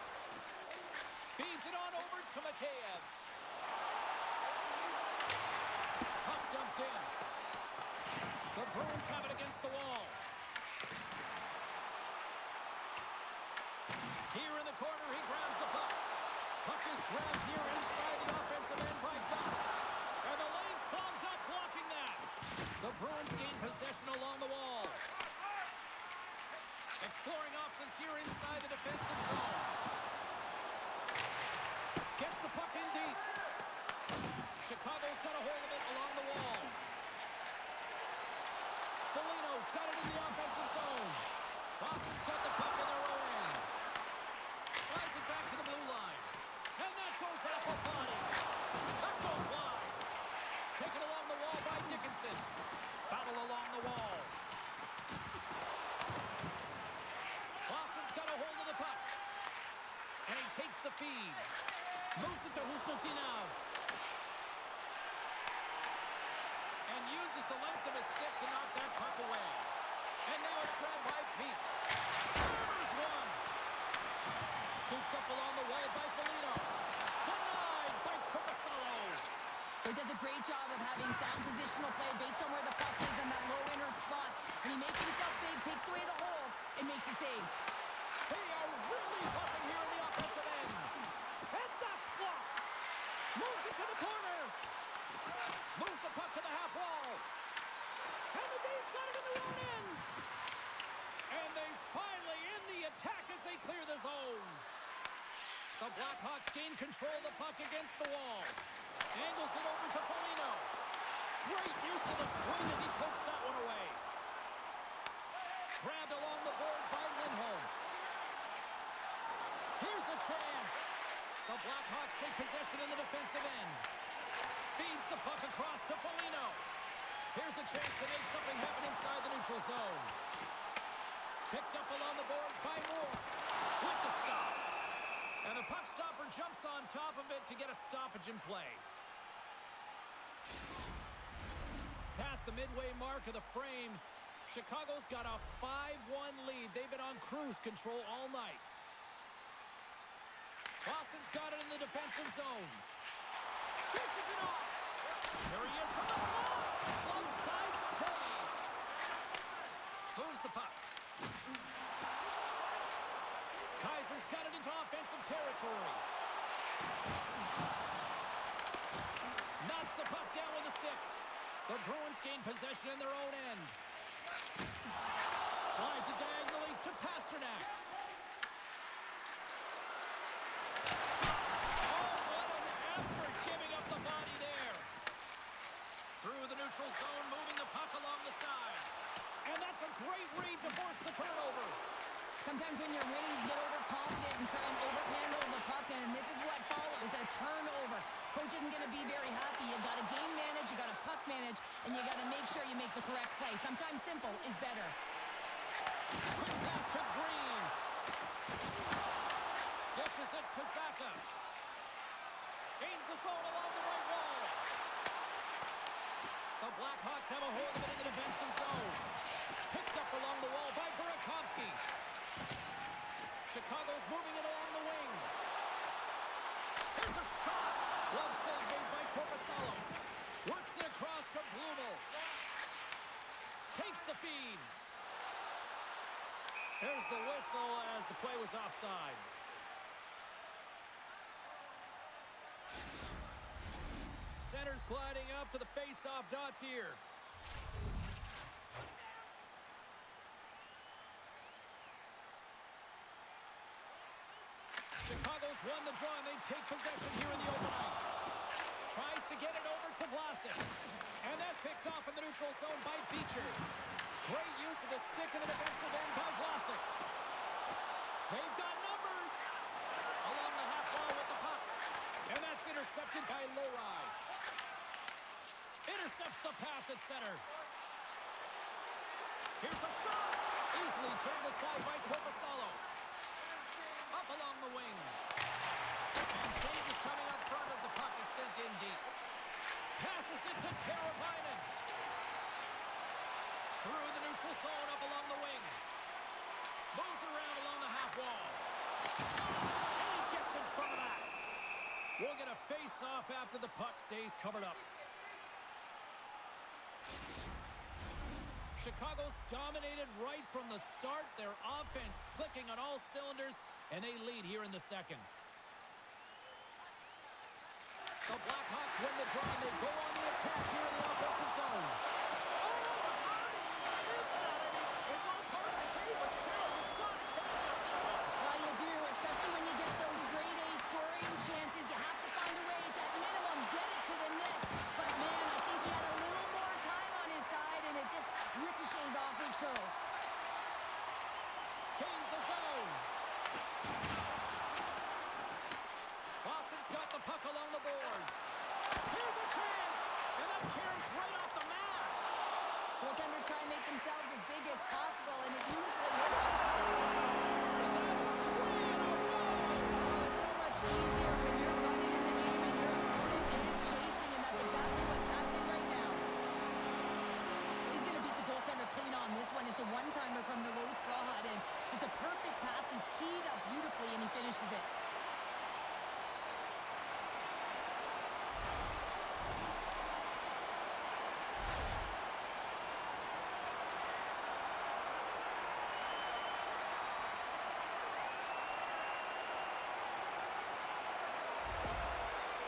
Feeds it on over to Mikheyev. Puck dumped in. The Bruins have it against the wall. Here in the corner, he grabs the puck. Puck is grabbed here inside the offensive end by Duck. And the lane's clogged up, blocking that. The Bruins gain possession along the wall. Exploring options here inside the defensive zone. Gets the puck in deep. Chicago's got a hold of it along the wall. Foligno's got it in the offensive zone. Boston's got the puck in their own end. Slides it back to the blue line. And that goes off a body. That goes wide. Taken along the wall by Dickinson. Battle along the wall. Boston's got a hold of the puck. And he takes the feed. Moves it to Husnutinov. And uses the length of his stick to knock that puck away. And now it's grabbed by Pete. Hammers one. Scooped up along the wall by Foligno. Denied by Korpisalo. He does a great job of having sound positional play based on where the puck is in that low inner spot. And he makes himself big, takes away the holes, and makes a save. They are really buzzing here in the offensive end. And that's blocked. Moves it to the corner. Moves the puck to the half wall. And the Days got it in the own end. And they finally end the attack as they clear the zone. The Blackhawks gain control of the puck against the wall. Angles it over to Foligno. Great use of the twing as he pokes that one away. Grabbed along the boards by Lindholm. Here's a chance. The Blackhawks take possession in the defensive end. Feeds the puck across to Foligno. Here's a chance to make something happen inside the neutral zone. Picked up along the boards by Moore. With the stop. And the puck stopper jumps on top of it to get a stoppage in play. Past the midway mark of the frame, Chicago's got a 5-1 lead. They've been on cruise control all night. Boston's got it in the defensive zone. Fishes it off. There he is from the slot. Onside save. Moves the puck. Kaiser's got it into offensive territory. Knocks the puck down with a stick. The Bruins gain possession in their own end. Slides it diagonally to Pasternak. Oh, what an effort giving up the body there. Through the neutral zone, moving the puck along the side. And that's a great read to force the turnover. Sometimes when you're winning, you get overconfident and try and overhandle the puck, and this is what follows, a turnover. Coach isn't going to be very happy. You got to game manage, you got to puck manage, and you got to make sure you make the correct play. Sometimes simple is better. Quick pass to Green. Dishes it to Zaka. Gains the zone along the right wall. The Blackhawks have a hold of it in the defensive zone. Picked up along the wall by Burakovsky. Chicago's moving it along the wing. Here's a shot. Glove save made by Korpisalo. Works it across to Blumel. Takes the feed. There's the whistle as the play was offside. Center's gliding up to the face-off dots here. Chicago's won the draw, and they take possession here in the open ice. Tries to get it over to Vlasic. And that's picked off in the neutral zone by Beecher. Great use of the stick in the defensive end by Vlasic. They've got numbers. Along the half wall with the puck. And that's intercepted by Lohrei. Intercepts the pass at center. Here's a shot. Easily turned aside by Korpisalo. Up along the wing. And change is coming up front as the puck is sent in deep. Passes it to Teravainen. Through the neutral zone, up along the wing. Moves around along the half wall. And he gets in front of that. We'll get a face-off after the puck stays covered up. Chicago's dominated right from the start. Their offense clicking on all cylinders, and they lead here in the second. The Blackhawks win the draw, and they go on the attack here in the offensive zone. It's all part of the game, but sure, you've got to take it. Well, you do, especially when you get those grade A scoring chances. You have to find a way to, at minimum, get it to the net. But, man, I think he had a little more time on his side, and it just ricochets off his toe. Gains the zone. Boston's got the puck along the boards. Here's a chance, and that carries right off the mask. Goaltenders try and make themselves as big as possible, and it usually That's 3 in a row. Oh, it's so much easier when you're running in the game and your opponent is chasing, and that's exactly what's happening right now. He's going to beat the goaltender clean on this one. It's a one-timer from the low slot, and it's a perfect pass. He's teed up beautifully, and he finishes it.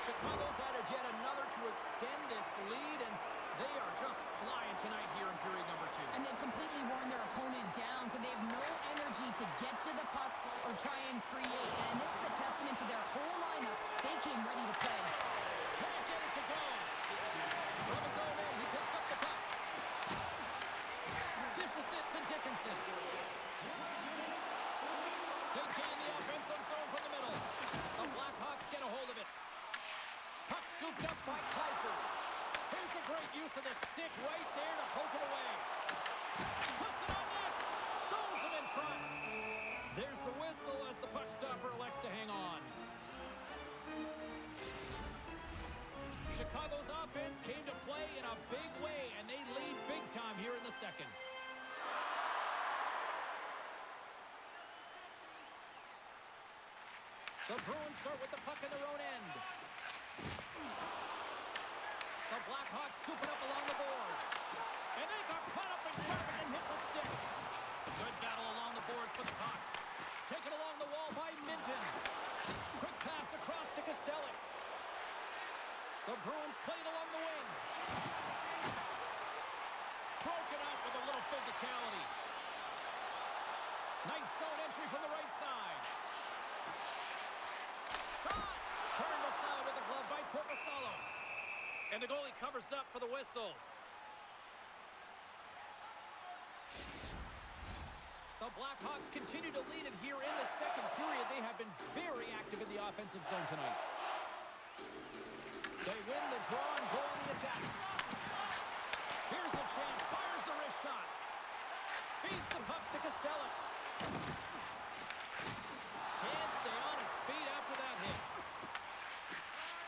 Chicago's added yet another to extend this lead, and they are just flying tonight here in period number 2. And they've completely worn their opponent down, so they have no energy to get to the puck or try and create. And this is a testament to their whole lineup. They came ready to play. Can't get it to go. From his own end, he picks up the puck. Dishes it to Dickinson. They gain the offensive zone from the middle. The Blackhawks get a hold of it. Puck scooped up by Kaiser. Here's a great use of the stick right there to poke it away. Puts it on net. Stones him in front. There's the whistle as the puck stopper elects to hang on. Chicago's offense came to play in a big way, and they lead big time here in the second. The Bruins start with the puck in their own end. The Blackhawks scoop it up along the boards. And they got caught up in traffic and hits a stick. Good battle along the boards for the puck. Taken along the wall by Minton. Quick pass across to Kostelic. The Bruins played along the wing. Broken up with a little physicality. Nice zone entry from the right side. Shot! Turned aside with a glove by Korpisalo. And the goalie covers up for the whistle. The Blackhawks continue to lead it here in the second period. They have been very active in the offensive zone tonight. They win the draw and go on the attack. Here's a chance. Fires the wrist shot. Feeds the puck to Costello. Can't stay on his feet after that hit.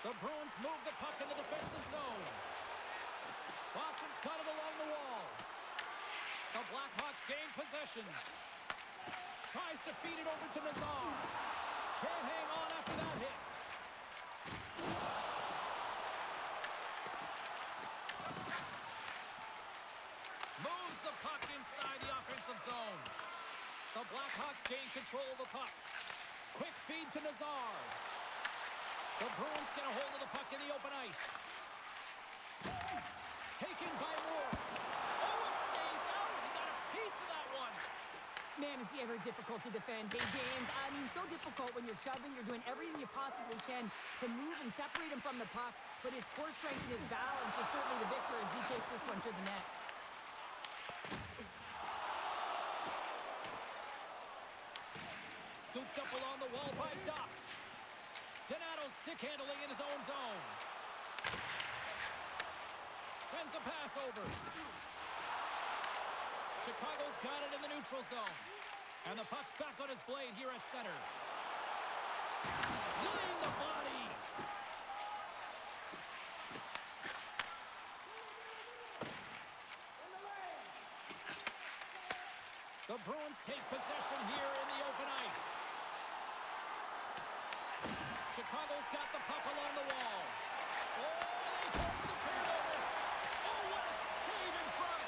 The Bruins move the puck in the defensive zone. Boston's got it along the wall. The Blackhawks gain possession. Tries to feed it over to Nazar. Can't hang on after that hit. Moves the puck inside the offensive zone. The Blackhawks gain control of the puck. Quick feed to Nazar. The Bruins get a hold of the puck in the open ice. Taken by Moore. Oh, it stays out. He got a piece of that one. Man, is he ever difficult to defend. Hey, James, I mean, so difficult when you're shoving. You're doing everything you possibly can to move and separate him from the puck. But his core strength and his balance is certainly the victor as he takes this one to the net. Scooped up along the wall by Doc. Donato stick handling in his own zone. Sends a pass over. Chicago's got it in the neutral zone. And the puck's back on his blade here at center. Laying the body. The Bruins take possession here in the open ice. Chicago's got the puck along the wall. Oh, they force the turnover. Oh, what a save in front.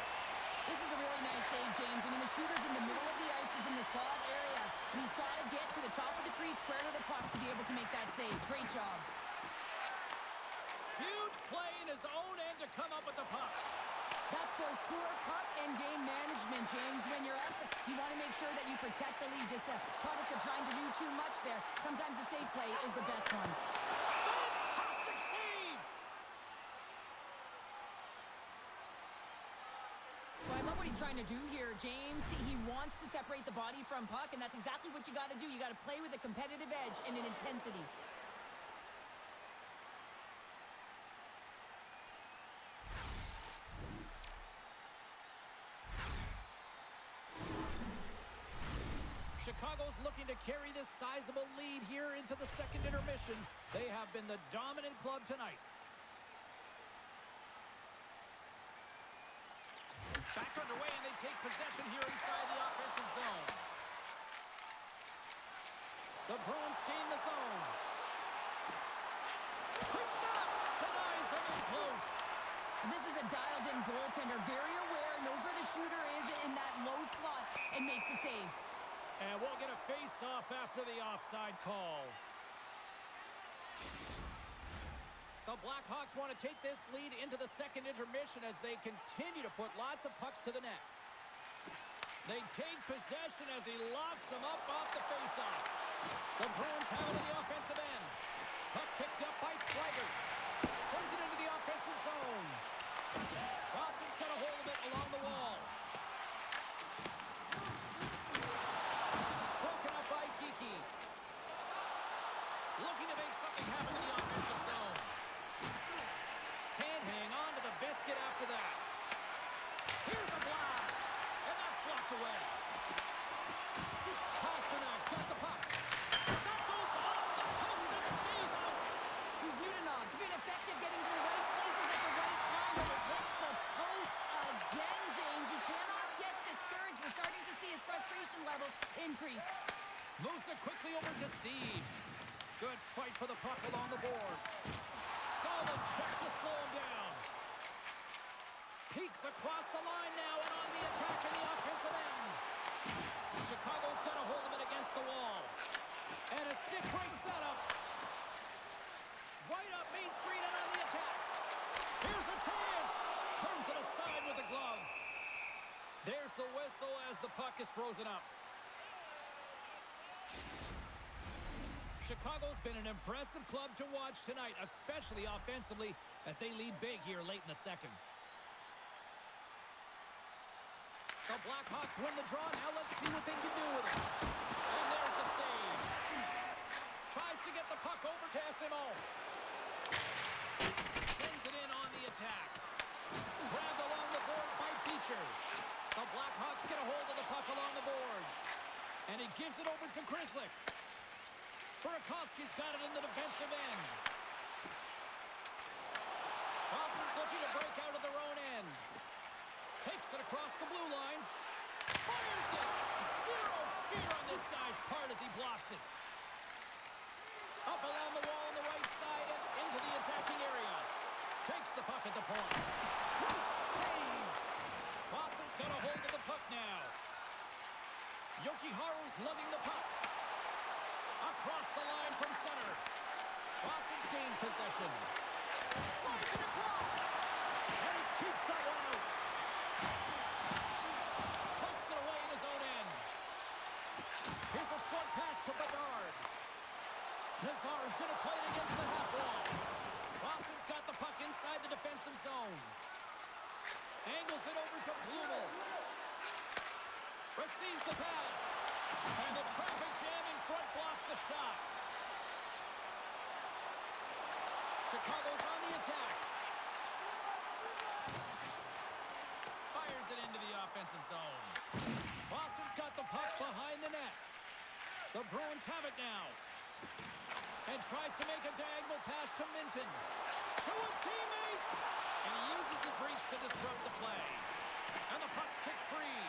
This is a really nice save, James. I mean, the shooter's in the middle of the ice. He's in the slot area. And he's got to get to the top of the crease, square to the puck to be able to make that save. Great job. Huge play in his own end to come up with the puck. That's both poor puck and game management, James. When you're up, you want to make sure that you protect the lead. Just a product of trying to do too much there. Sometimes the safe play is the best one. Fantastic save! So I love what he's trying to do here, James. He wants to separate the body from puck, and that's exactly what you got to do. You got to play with a competitive edge and an intensity. Chicago's looking to carry this sizable lead here into the second intermission. They have been the dominant club tonight. Back underway, and they take possession here inside the offensive zone. The Bruins gain the zone. Quick shot! Denies them in close. This is a dialed-in goaltender. Very aware, knows where the shooter is in that low slot, and makes the save. And we'll get a face-off after the offside call. The Blackhawks want to take this lead into the second intermission as they continue to put lots of pucks to the net. They take possession as he locks them up off the face-off. The Bruins have it in the offensive end. Puck picked up by Sliger. Sends it into the offensive zone. Boston's got a hold of it along the wall. Looking to make something happen in the offensive zone. Can't hang on to the biscuit after that. Here's a blast. And that's blocked away. Pasternak's got the puck. That goes off the post and stays out. Kuzminunov's been effective getting to the right places at the right time, but it hits the post again, James. He cannot get discouraged. We're starting to see his frustration levels increase. Moves it quickly over to Steves. Good fight for the puck along the boards. Solid check to slow him down. Peeks across the line now and on the attack in the offensive end. Chicago's got a hold of it against the wall. And a stick breaks that up. Right up Main Street and on the attack. Here's a chance. Turns it aside with the glove. There's the whistle as the puck is frozen up. Chicago's been an impressive club to watch tonight, especially offensively, as they lead big here late in the second. The Blackhawks win the draw. Now let's see what they can do with it. And there's the save. Tries to get the puck over to SMO. Sends it in on the attack. Grabbed along the boards by Beecher. The Blackhawks get a hold of the puck along the boards. And he gives it over to Krislick. Burakovsky's got it in the defensive end. Boston's looking to break out of their own end. Takes it across the blue line. Fires it. Zero fear on this guy's part as he blocks it. Up along the wall on the right side and into the attacking area. Takes the puck at the point. Great save. Boston's got a hold of the puck now. Jokiharju's lugging the puck. Across the line from center. Boston's gained possession. Slides it across. And he keeps that one out. Puts it away in his own end. Here's a short pass to Bedard. Nazar is going to play it against the half wall. Boston's got the puck inside the defensive zone. Angles it over to Blumel. Receives the pass. And the traffic jam in front blocks the shot. Chicago's on the attack. Fires it into the offensive zone. Boston's got the puck behind the net. The Bruins have it now. And tries to make a diagonal pass to Minton. To his teammate. And he uses his reach to disrupt the play. And the puck's kicked free.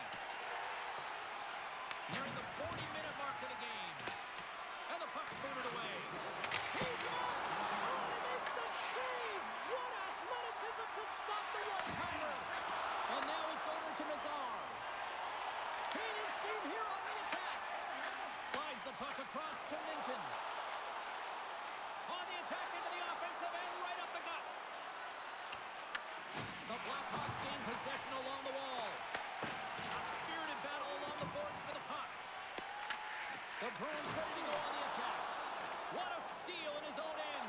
Nearing the 40-minute mark of the game. And the puck's booted away. Tees him up. Oh, he makes the save. What athleticism to stop the one-timer. And now it's over to Nazar. Gaining steam here on the attack. Slides the puck across to Minton. On the attack into the offensive end, right up the gut. The Blackhawks gain possession along the wall. A spirited battle along the boards for the puck. The Bruins ready to go on the attack. What a steal in his own end.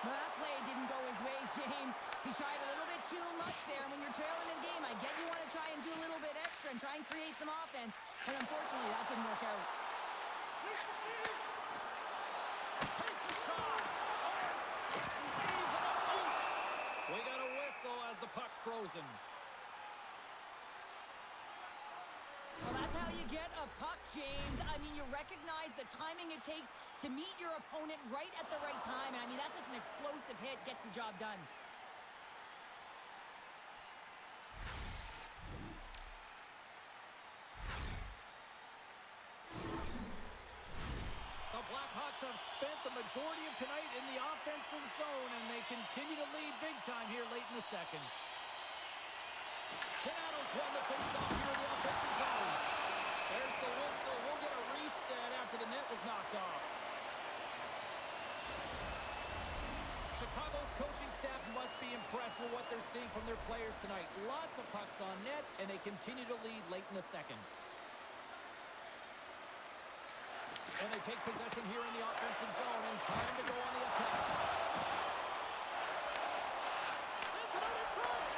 Well, that play didn't go his way, James. He tried a little bit too much there. When you're trailing in game, I get you want to try and do a little bit extra and try and create some offense. But unfortunately, that didn't work out. Takes a shot. Oh, saves it up. We got a whistle as the puck's frozen. Well, that's how you get a puck, James. I mean, you recognize the timing it takes to meet your opponent right at the right time. And I mean, that's just an explosive hit. Gets the job done. The Blackhawks have spent the majority of tonight in the offensive zone, and they continue to lead big time here late in the second. Donato's won the face-off here in the offensive zone. There's the whistle. We'll get a reset after the net was knocked off. Chicago's coaching staff must be impressed with what they're seeing from their players tonight. Lots of pucks on net, and they continue to lead late in the second. And they take possession here in the offensive zone, and time to go on the attack. Sends it out in front.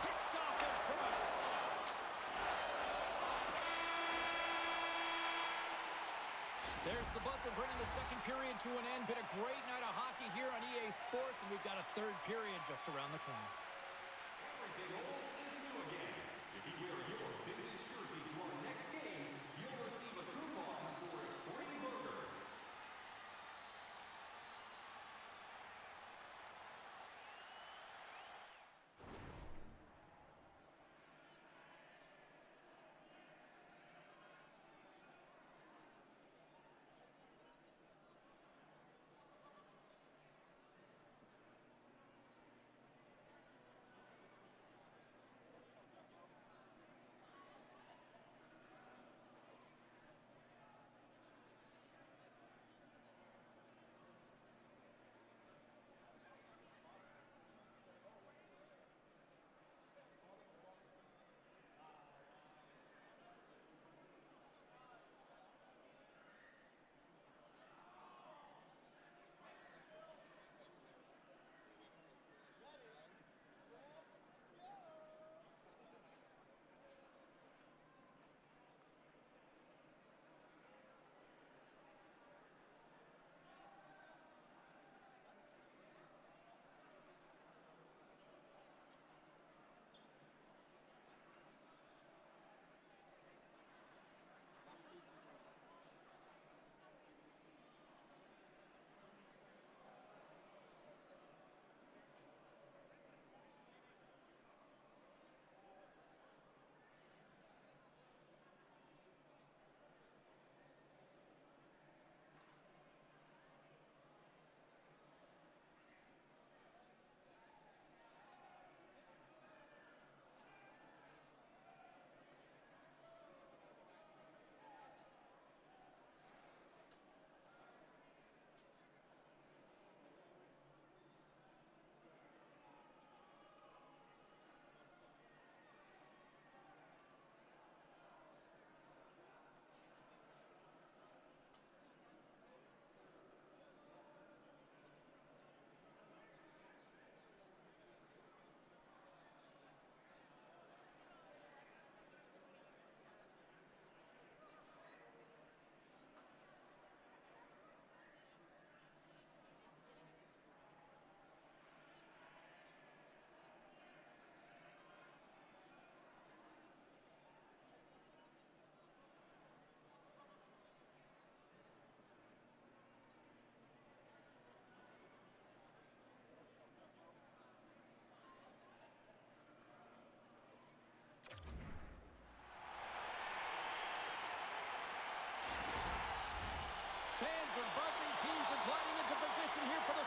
Picked off in front. There's the buzzer bringing the second period to an end. Been a great night of hockey here on EA Sports, and we've got a third period just around the corner. Everything old is new again. If you wear your vintage jersey to our next game, you'll receive a coupon for a free burger.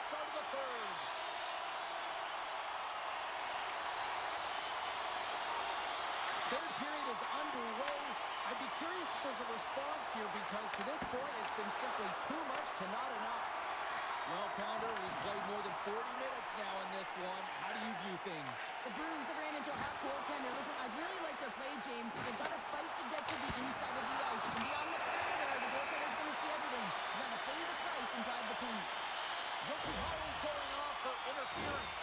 start of the third. Third period is underway. I'd be curious if there's a response here because to this point it's been simply too much to not enough. Well, Pounder, we've played more than 40 minutes now in this one. How do you view things? The Bruins have ran into a half goaltender. Listen, I really like their play, James. They've got to fight to get to the inside of the ice. You can be on the perimeter. The goaltender's going to see everything. You got to pay the price and drive the paint. Yoki Harley's going off for interference.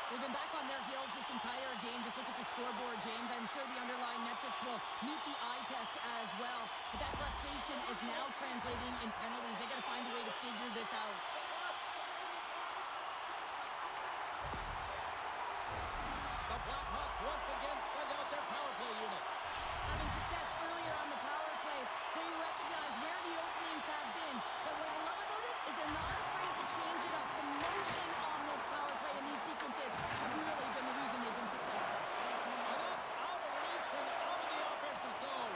They've been back on their heels this entire game. Just look at the scoreboard, James. I'm sure the underlying metrics will meet the eye test as well. But that frustration is now translating in penalties. They got to find a way to figure this out. The Blackhawks once again send out their power play unit. Having success earlier on the power play, they recognize where the openings have been. But what I love about it is they're not afraid to change it up. The motion on this power play and these sequences have really been the reason they've been successful. And that's out of reach and out of the offensive zone.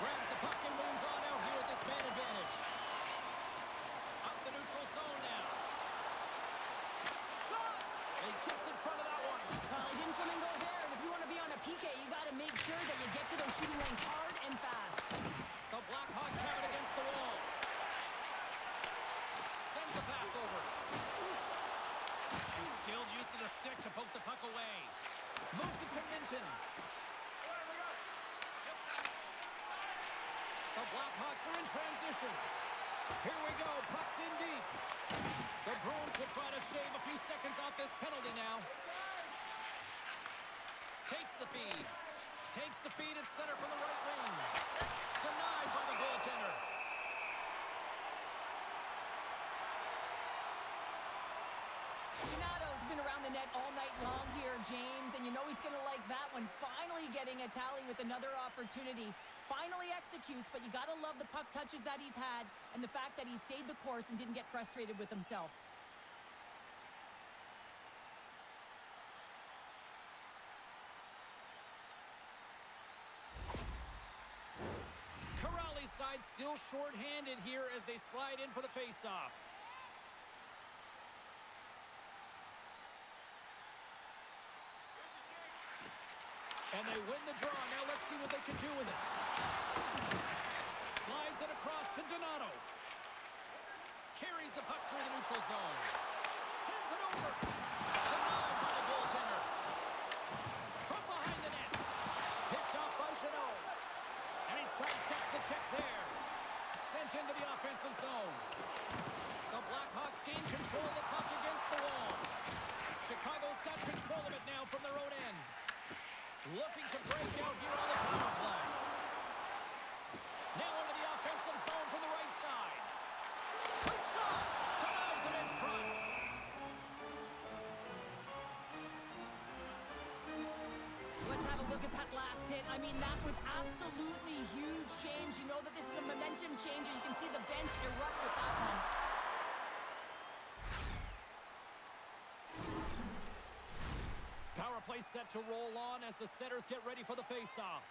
Grabs the puck and moves on out here at this man advantage. Up the neutral zone now. Shot! He gets in front of that one. Well, he didn't come and go there. And if you want to be on a PK, you got to make sure that you get to those shooting lanes hard and fast. The Blackhawks have it against the wall. Sends the pass over. Skilled use of the stick to poke the puck away. Moves it to Minton. The Blackhawks are in transition. Here we go. Puck's in deep. The Bruins will try to shave a few seconds off this penalty now. Takes the feed. Takes the feed at center from the right wing. Denied by the goaltender. Donato's been around the net all night long here, James, and you know he's going to like that one. Finally getting a tally with another opportunity. Finally executes, but you got to love the puck touches that he's had and the fact that he stayed the course and didn't get frustrated with himself. Corrali's side still short-handed here as they slide in for the face-off. And they win the draw. Now let's see what they can do with it. Slides it across to Donato. Carries the puck through the neutral zone. Sends it over. Denied by the goaltender. From behind the net. Picked off by Chanot. And he sidesteps the check there. Sent into the offensive zone. The Blackhawks gain control of the puck against the wall. Chicago's got control of it now from their own end. Looking to break out here on the power play. Now into the offensive zone from the right side. Quick shot. Denies him in front. Let's have a look at that last hit. I mean, that was absolutely huge change. You know that this is a momentum change, and you can see the bench erupt with that one. Power play set to roll on as the setters get ready for the face-off.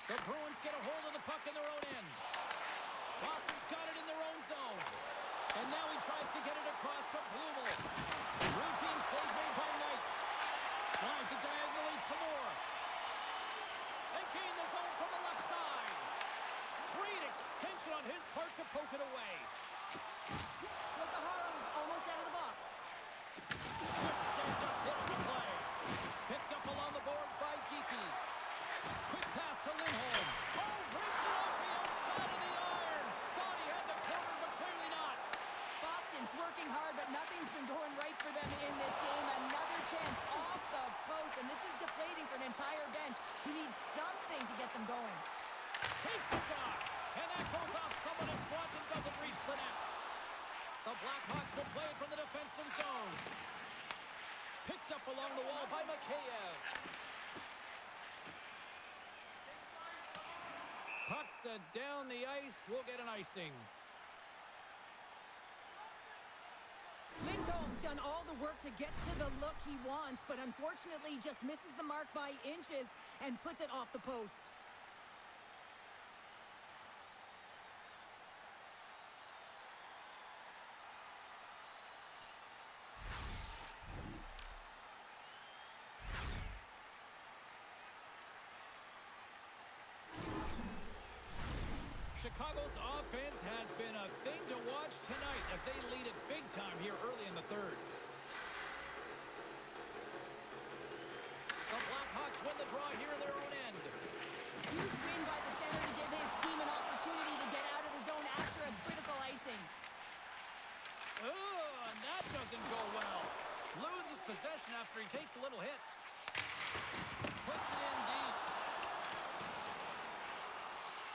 The Bruins get a hold of the puck in their own end. Boston's got it in their own zone. And now he tries to get it across to Blumel. Routine save made by Knight. Slides it diagonally to Moore. They gain the zone from the left side. Great extension on his part to poke it away. Look, the Harrows almost out of the box. Good stand-up hit on the play. Picked up along the boards by Geeky. Quick pass to Lindholm. Oh, breaks it off the outside of the iron. Thought he had the corner, but clearly not. Boston's working hard, but nothing's been going right for them in this game. Another chance off the post, and this is deflating for an entire bench. He needs something to get them going. Takes a shot, and that goes off someone in front and doesn't reach the net. The Blackhawks will play it from the defensive zone. Picked up along the wall by Mikheyev. Puck set down the ice. We'll get an icing. Lindholm's done all the work to get to the look he wants, but unfortunately just misses the mark by inches and puts it off the post. Chicago's offense has been a thing to watch tonight as they lead it big time here early in the third. The Blackhawks win the draw here in their own end. Huge win by the center to give his team an opportunity to get out of the zone after a critical icing. Oh, and that doesn't go well. Loses possession after he takes a little hit. Puts it in deep.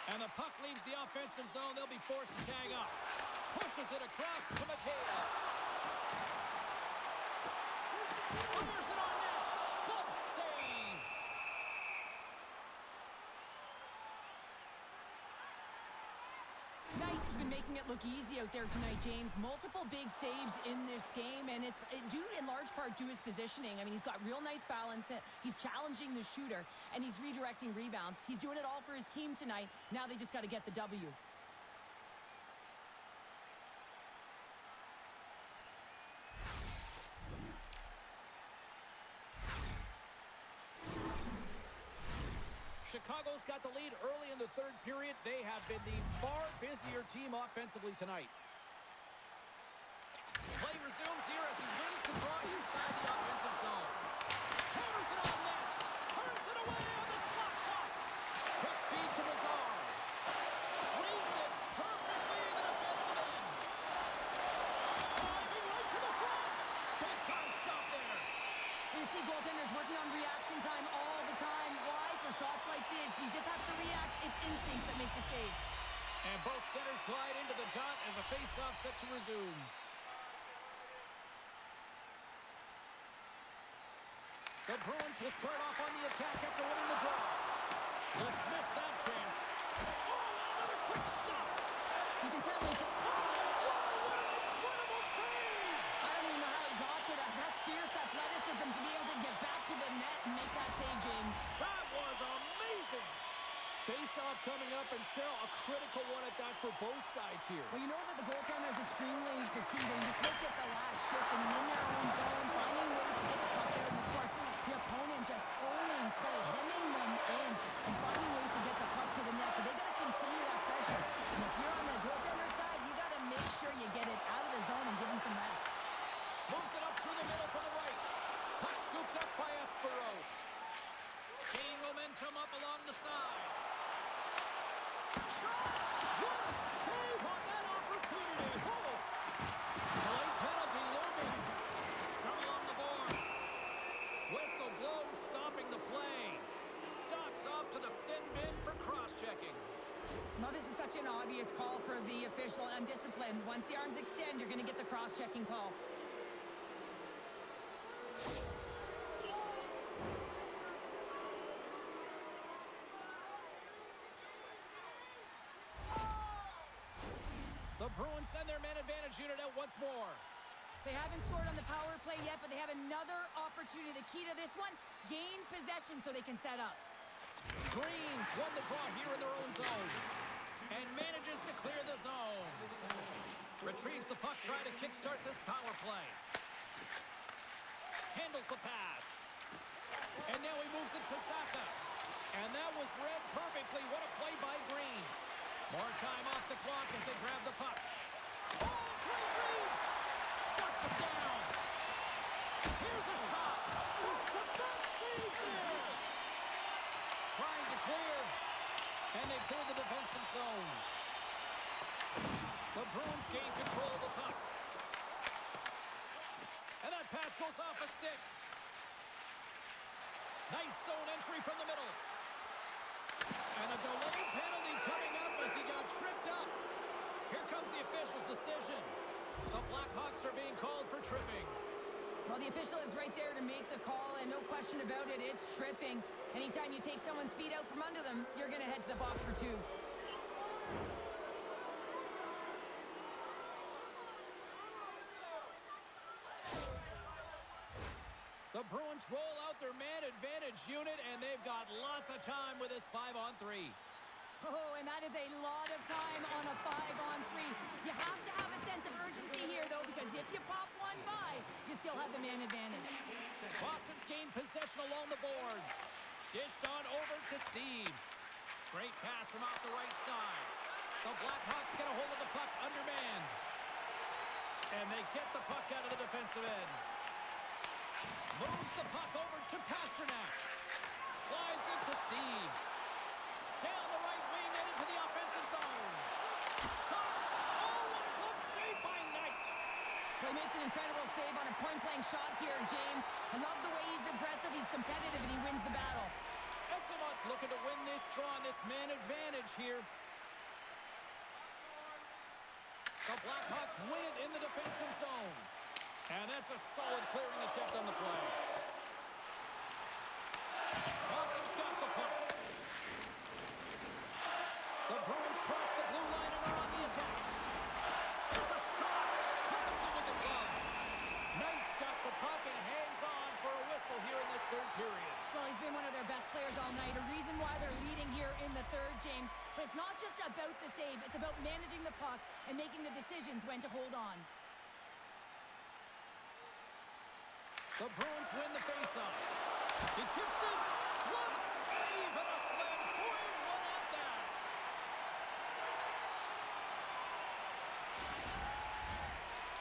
And the puck leaves the offensive zone. They'll be forced to tag up. Pushes it across to McHale. Fires it on net. Glove save. Nice has been making it look easy out there tonight, James. Multiple big saves in this game, and it's due in large part to his positioning. I mean, he's got real nice balance. He's challenging the shooter, and he's redirecting rebounds. He's doing it all for his team tonight. Now they just got to get the W. Chicago's got the lead early in the third period. They have been the far busier team offensively tonight. Play resumes here as he wins the draw inside the offensive zone. Hammers it on net. Turns it away on the slap shot. Quick feed to the zone. Reads it perfectly in the defensive end. Driving right to the front. Big time stop there. You see goaltenders working on reaction time all the time. Why? For shots like this, you just have to react. It's instincts that make the save. And both centers glide into the dot as a face-off set to resume. The Bruins will start off on the attack after winning the draw. Dismiss that chance. Oh, another quick stop. You can certainly tell. Oh, what an incredible save! I don't even know how he got to that. That's fierce athleticism to be able to get back to the net and make that save, James. That was amazing. Face-off coming up, and Cheryl, a critical one at that for both sides here. Well, you know that the goaltender is extremely fatigued. And just look at the last shift. I mean, in their own zone, finding ways to get the puck out. And, of course, the opponent just owning play, hemming them in, and finding ways to get the puck to the net. So they got to continue that pressure. And if you're on the goaltender side, you got to make sure you get it out of the zone and give him some rest. Moves it up through the middle for the right. Puck scooped up by Espero. Gaining momentum up along the side. Shot! What a save on that opportunity! Oh! Delayed penalty looming. Scrum along the boards. Whistle blown, stopping the play. Docks off to the sin bin for cross-checking. Well, this is such an obvious call for the official. Undisciplined. Once the arms extend, you're going to get the cross-checking call. The Bruins send their man advantage unit out once more. They haven't scored on the power play yet, but they have another opportunity. The key to this one, gain possession so they can set up. Greens won the draw here in their own zone and manages to clear the zone. Retrieves the puck, trying to kickstart this power play. Handles the pass. And now he moves it to Saka. And that was read perfectly. What a play by Green. More time off the clock as they grab the puck. Oh, great read! Shuts him down. Here's a shot. Back-to-back saves there. Trying to clear. And they clear the defensive zone. The Bruins gain control of the puck. And that pass goes off a stick. Nice zone entry from the middle. And a delayed penalty coming up as he got tripped up. Here comes the official's decision. The Blackhawks are being called for tripping. Well, the official is right there to make the call, and no question about it, it's tripping. Anytime you take someone's feet out from under them, you're going to head to the box for two. The Bruins roll out their man advantage unit, and they've got lots of time with this 5-on-3. Oh, and that is a lot of time on a 5-on-3. You have to have a sense of urgency here, though, because if you pop one by, you still have the man advantage. Boston's gained possession along the boards. Dished on over to Steves. Great pass from off the right side. The Blackhawks get a hold of the puck undermanned. And they get the puck out of the defensive end. Moves the puck over to Pasternak. Slides into Steves. Down the right wing and into the offensive zone. Shot. Oh, what a glove save by Knight. Well, he makes an incredible save on a point-blank shot here, James. I love the way he's aggressive, he's competitive, and he wins the battle. Essemont's looking to win this draw on this man advantage here. The Blackhawks win it in the defensive zone. And that's a solid clearing attempt on the play. Boston's got the puck. The Bruins cross the blue line and are on the attack. There's a shot. Grabs him with the glove. Knight's got the puck and hangs on for a whistle here in this third period. Well, he's been one of their best players all night. A reason why they're leading here in the third, James. But it's not just about the save. It's about managing the puck and making the decisions when to hold on. The Bruins win the faceoff. He tips it. Glove save and a flamboyant one at that.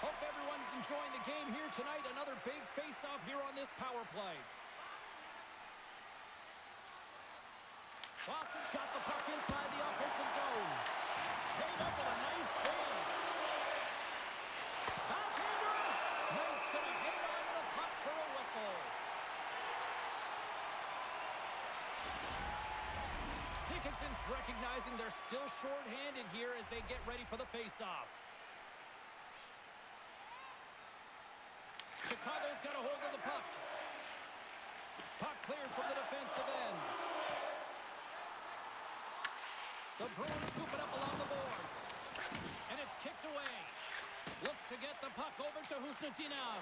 Hope everyone's enjoying the game here tonight. Another big faceoff here on this power play. Boston's got the puck inside the offensive zone. Came up with a nice save. Backhander. Knight's going to hang on to the puck for a whistle. Dickinson's recognizing they're still short-handed here as they get ready for the face-off. Chicago's got a hold of the puck. Puck cleared from the defensive end. The Bruins scoop it up along the boards. And it's kicked away. Looks to get the puck over to Husnutinov.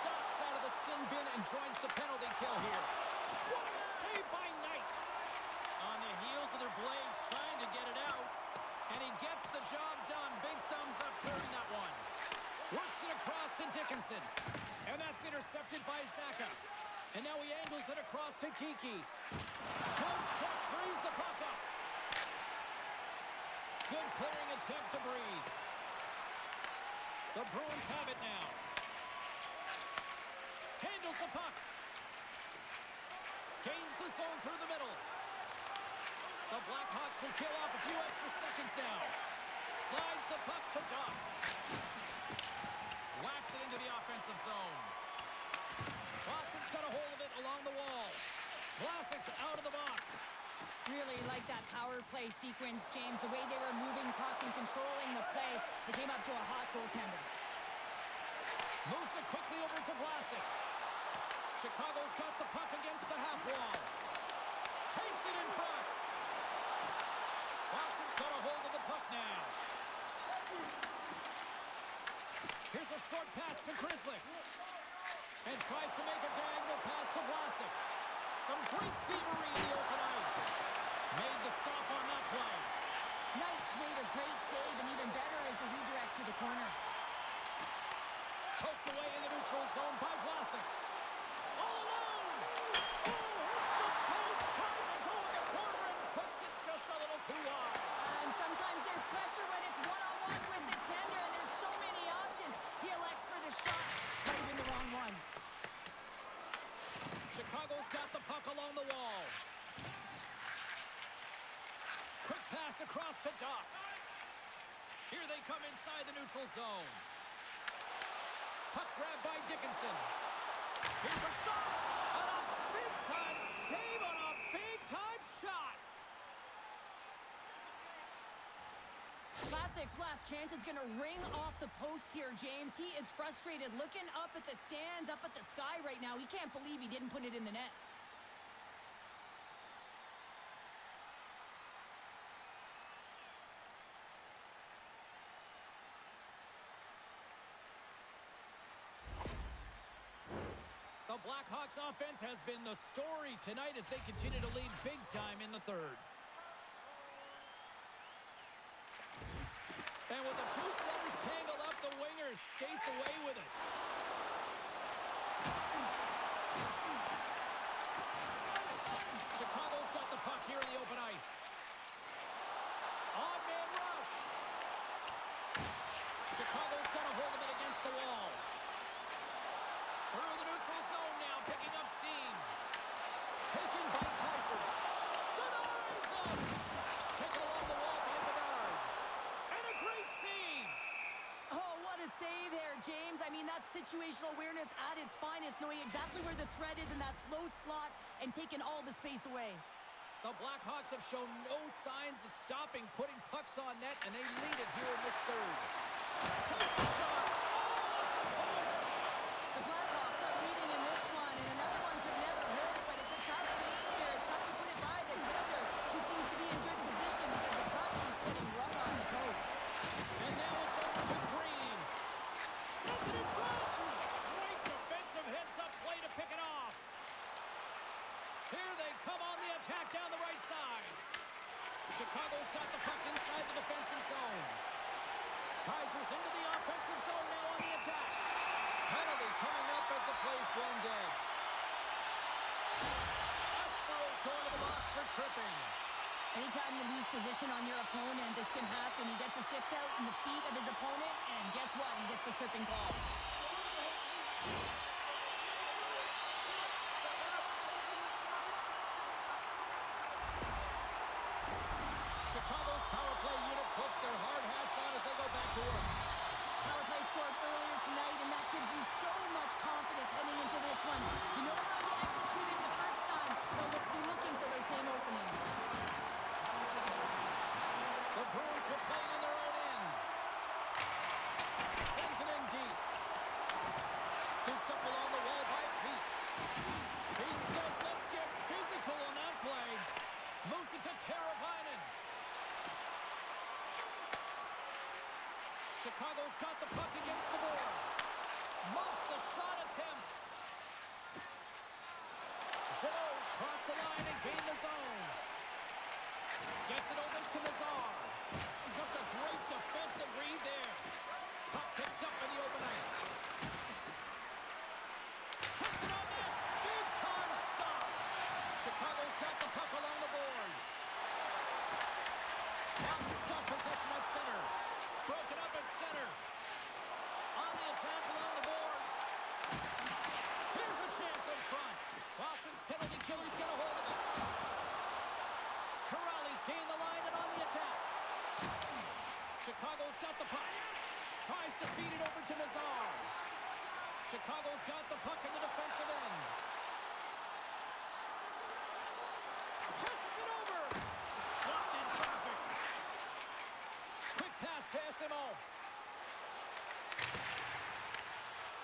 Ducks out of the sin bin and joins the penalty kill here. What a save by Knight. On the heels of their blades trying to get it out. And he gets the job done. Big thumbs up clearing that one. Works it across to Dickinson. And that's intercepted by Zaka. And now he angles it across to Kiki. Good check, frees the puck up. Good clearing attempt to breathe. The Bruins have it now. Handles the puck. Gains the zone through the middle. The Blackhawks will kill off a few extra seconds now. Slides the puck to Duck. Whacks it into the offensive zone. Boston's got a hold of it along the wall. Vlasic's out of the box. Really like that power play sequence, James. The way they were moving puck and controlling the play, it came up to a hot goaltender. Moves it quickly over to Vlasic. Chicago's got the puck against the half wall. Takes it in front. Boston's got a hold of the puck now. Here's a short pass to Grizzly. And tries to make a diagonal pass to Vlasic. Some great thievery in the open ice. Made the stop on that play. Knight's made a great save, and even better is the redirect to the corner. Poked away in the neutral zone by Vlasic. All alone! Oh, hits the post, trying to go in the corner and puts it just a little too wide. And sometimes there's pressure when it's one-on-one with the tender, and there's so many options. He elects for the shot, but even the wrong one. Chicago's got the puck along the wall. Quick pass across to Doc. Here they come inside the neutral zone. Puck grab by Dickinson. Here's a shot! And a big-time save on a big-time shot! Vlasic's last chance is going to ring off the post here, James. He is frustrated, looking up at the stands, up at the sky right now. He can't believe he didn't put it in the net. The Blackhawks offense has been the story tonight as they continue to lead big time in the third. And with the two centers tangled up, the winger skates away with it. Chicago's got the puck here in the open ice. That's situational awareness at its finest, knowing exactly where the threat is in that slow slot and taking all the space away. The Blackhawks have shown no signs of stopping putting pucks on net, and they lead it here in this third. Takes the shot. Oh, off the post. The Blackhawks are leading in this one, and another one could never hurt, but it's a tough game here. It's tough to put it by the Taylor, who seems to be in good position because the puck keeps getting run on the post. And now it's over to Green. Says it in front. Great defensive heads-up play to pick it off. Here they come on the attack down the right side. Chicago's got the puck inside the defensive zone. Kaiser's into the offensive zone now on the attack. Penalty coming up as the play's blown dead. Espero's going to the box for tripping. Anytime you lose position on your opponent, this can happen. He gets the sticks out in the feet of his opponent, and guess what? He gets the tripping call. Chicago's power play unit puts their hard hats on as they go back to work. Power play scored earlier tonight, and that gives you so much confidence heading into this one. You know how you executed the first time, well, we'll be looking for those same openings. The Bruins were playing in their own end. Sends it in deep. Scooped up along the wall by Pete. He says, let's get physical on that play. Moves it to Teravainen. Chicago's got the puck against the boards. Muffs the shot attempt. Jeannot's crossed the line and gained the zone. Gets it over to Nazar. Just a great defensive read there. Puck picked up in the open ice. Puts it on net. Big time stop. Chicago's got the puck along the boards. Boston's got possession at center. Broken up at center. On the attack along the boards. Here's a chance in front. Boston's penalty killer's got a hold of it. Corrales gained the line and on the attack. Chicago's got the puck. Tries to feed it over to Nazar. Chicago's got the puck in the defensive end. Passes it over. Blocked in traffic. Quick pass to SMO.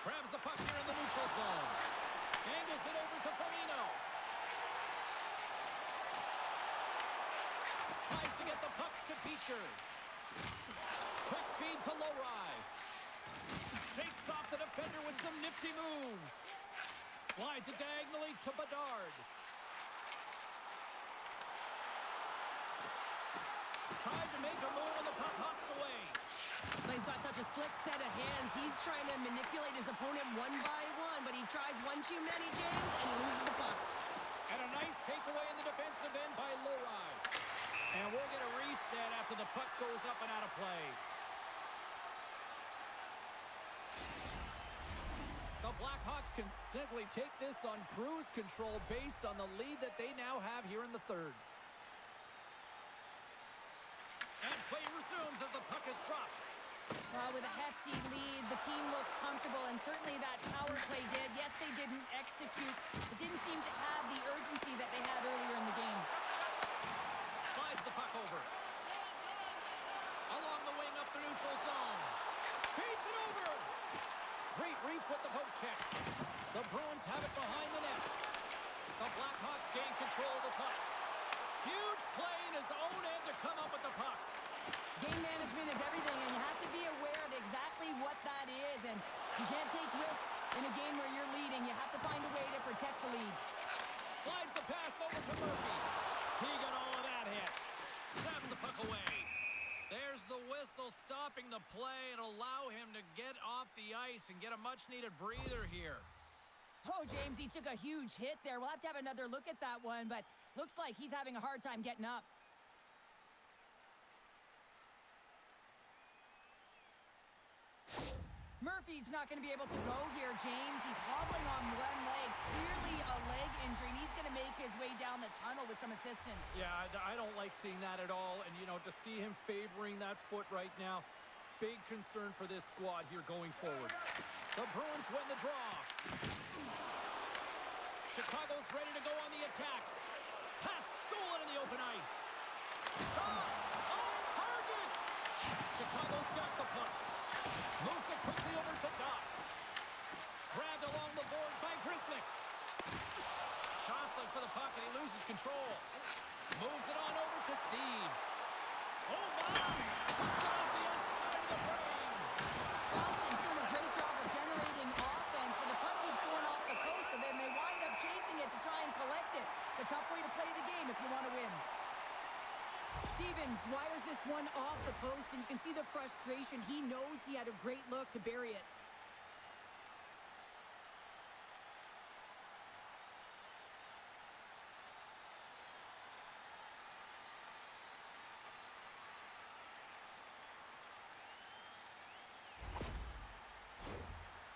Grabs the puck here in the neutral zone. Angles it over to Farino. Tries to get the puck to Beecher. Quick feed to Lowry. Shakes off the defender with some nifty moves. Slides it diagonally to Bedard. Tried to make a move and the puck hops away. He's got such a slick set of hands. He's trying to manipulate his opponent one by one, but he tries one too many, James, and he loses the puck. And a nice takeaway in the defensive end by Lowry. And we'll get a reset after the puck goes up and out of play. The Blackhawks can simply take this on cruise control based on the lead that they now have here in the third. And play resumes as the puck is dropped. Well, with a hefty lead, the team looks comfortable, and certainly that power play did. Yes, they didn't execute. It didn't seem to have the urgency that they had earlier in the game. Slides the puck over. Along the wing up the neutral zone. Feeds it over. Great reach with the poke check. The Bruins have it behind the net. The Blackhawks gain control of the puck. Huge play in his own end to come up with the puck. Game management is everything, and you have to be aware of exactly what that is. And you can't take risks in a game where you're leading. You have to find a way to protect the lead. Slides the pass over to Murphy. He got all of that hit. Taps the puck away. There's the whistle stopping the play and allow him to get off the ice and get a much-needed breather here. Oh, James, he took a huge hit there. We'll have to have another look at that one, but looks like he's having a hard time getting up. Murphy's not going to be able to go here, James. He's hobbling on one leg, clearly a leg injury, and he's going to make his way down the tunnel with some assistance. Yeah, I don't like seeing that at all, and, you know, to see him favoring that foot right now, big concern for this squad here going forward. The Bruins win the draw. Chicago's ready to go on the attack. Pass stolen in the open ice. Shot off target. Chicago's got the puck. Moves it quickly over to Doc. Grabbed along the board by Grzelcyk. Jostling for the puck, and he loses control. Moves it on over to Steves. Oh, my! Puts it off the outside of the frame. Boston's doing a great job of generating offense, but the puck keeps going off the post, so then they wind up chasing it to try and collect it. It's a tough way to play the game if you want to win. Stevens wires this one off the post, and you can see the frustration. He knows he had a great look to bury it.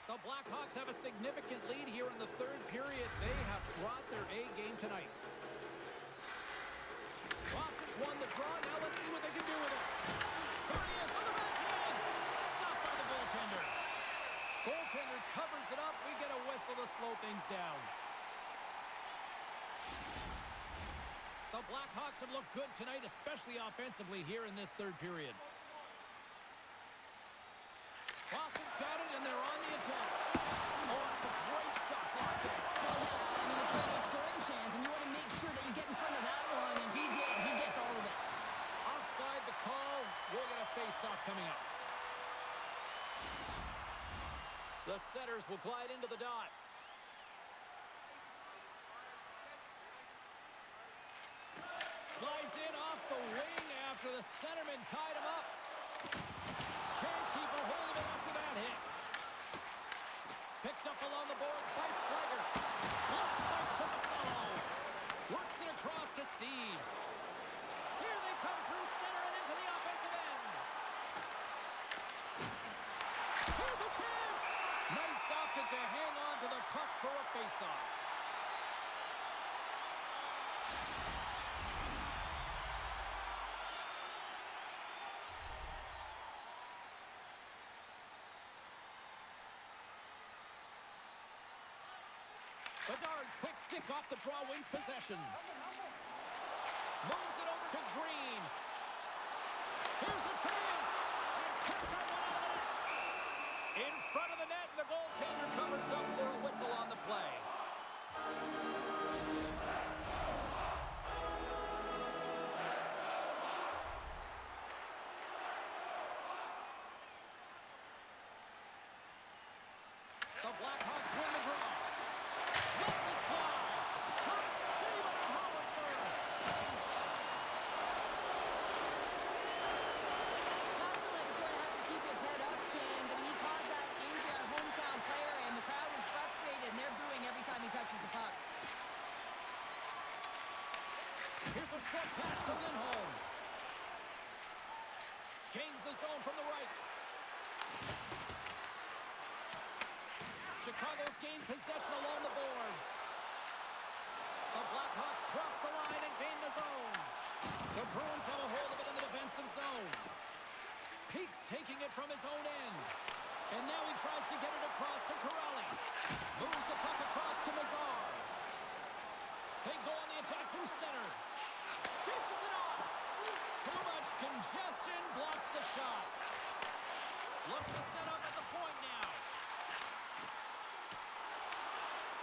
The Blackhawks have a significant lead here in the third period. They have brought their A game tonight. Boston's won the draw. Now let's see what they can do with it. Here he is on the backhand. Stopped by the goaltender. Goaltender covers it up. We get a whistle to slow things down. The Blackhawks have looked good tonight, especially offensively here in this third period. Boston's got it, and they're on the attack. Oh, that's a great shot blocked there. Well, yeah, I mean, it's really a scoring chance, and you want to make sure that you get in front of that one, and he did. He gets all of it. Offside the call. We'll get a face-off coming up. The setters will glide into the dot. Slides in off the wing after the centerman tied him up. Can't keep a hold of it after that hit. Picked up along the boards by Slager. Blocked by Tomasello. Works it across to Steves. Here they come through center and into the offensive end. Here's a chance. Knights opted to hang on to the puck for a faceoff. Bedard's quick stick off the draw wins possession. Moves it over to Green. Here's a chance. And kicked that one out of the net. In front of the net, and the goaltender covers up for a whistle on the play. The Blackhawks win the draw. Lets it fly. Tight save on the howitzer. Pasterlik's going to have to keep his head up, James. I mean, he caused that injury on a hometown player, and the crowd is frustrated, and they're booing every time he touches the puck. Here's a short pass to Lindholm. Gains the zone from the right. Chicago's gained possession along the boards. The Blackhawks cross the line and gain the zone. The Bruins have a hold of it in the defensive zone. Peaks taking it from his own end. And now he tries to get it across to Corrali. Moves the puck across to Nazar. They go on the attack through center. Dishes it off. Too much congestion blocks the shot. Looks to set up at the point now.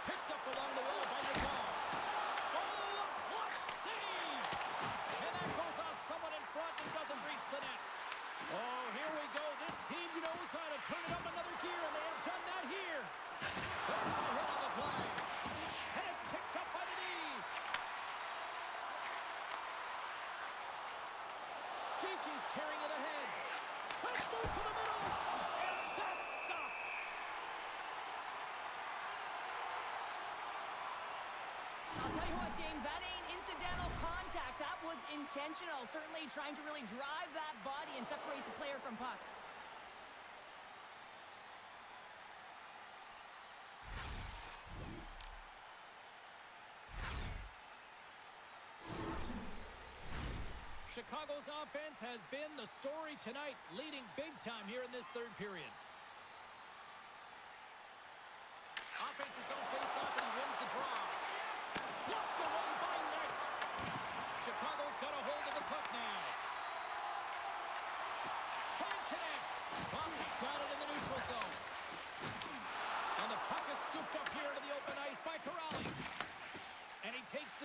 Picked up along the wall by Nazar. Oh, a clutch save! And that goes off someone in front and doesn't reach the net. Oh, here we go. This team knows how to turn it up another gear, and they have done that here. There's a hit on the play. And it's picked up by the knee. Kiki's carrying it ahead. Let's move to the middle. And that's stopped. I'll tell you what, James, that ain't incidental contact. That was intentional. Certainly trying to really drive that body and separate the player from puck. Chicago's offense has been the story tonight, leading big time here in this third period.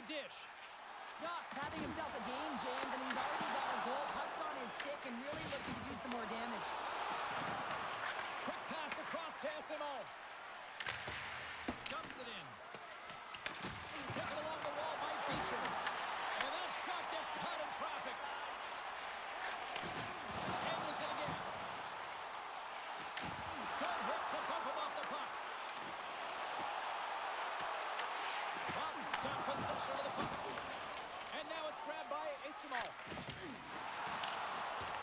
the dish. Doc's having himself a game, James, and he's already got a goal. Puck's on his stick and really looking to do some more damage. Quick pass across to SMO. Dumps it in. Taken along the wall by Beecher. And that shot gets caught in traffic. Handles it again. Good hit to bump him off the puck. Boston's got possession of the puck. And now it's grabbed by Isimo.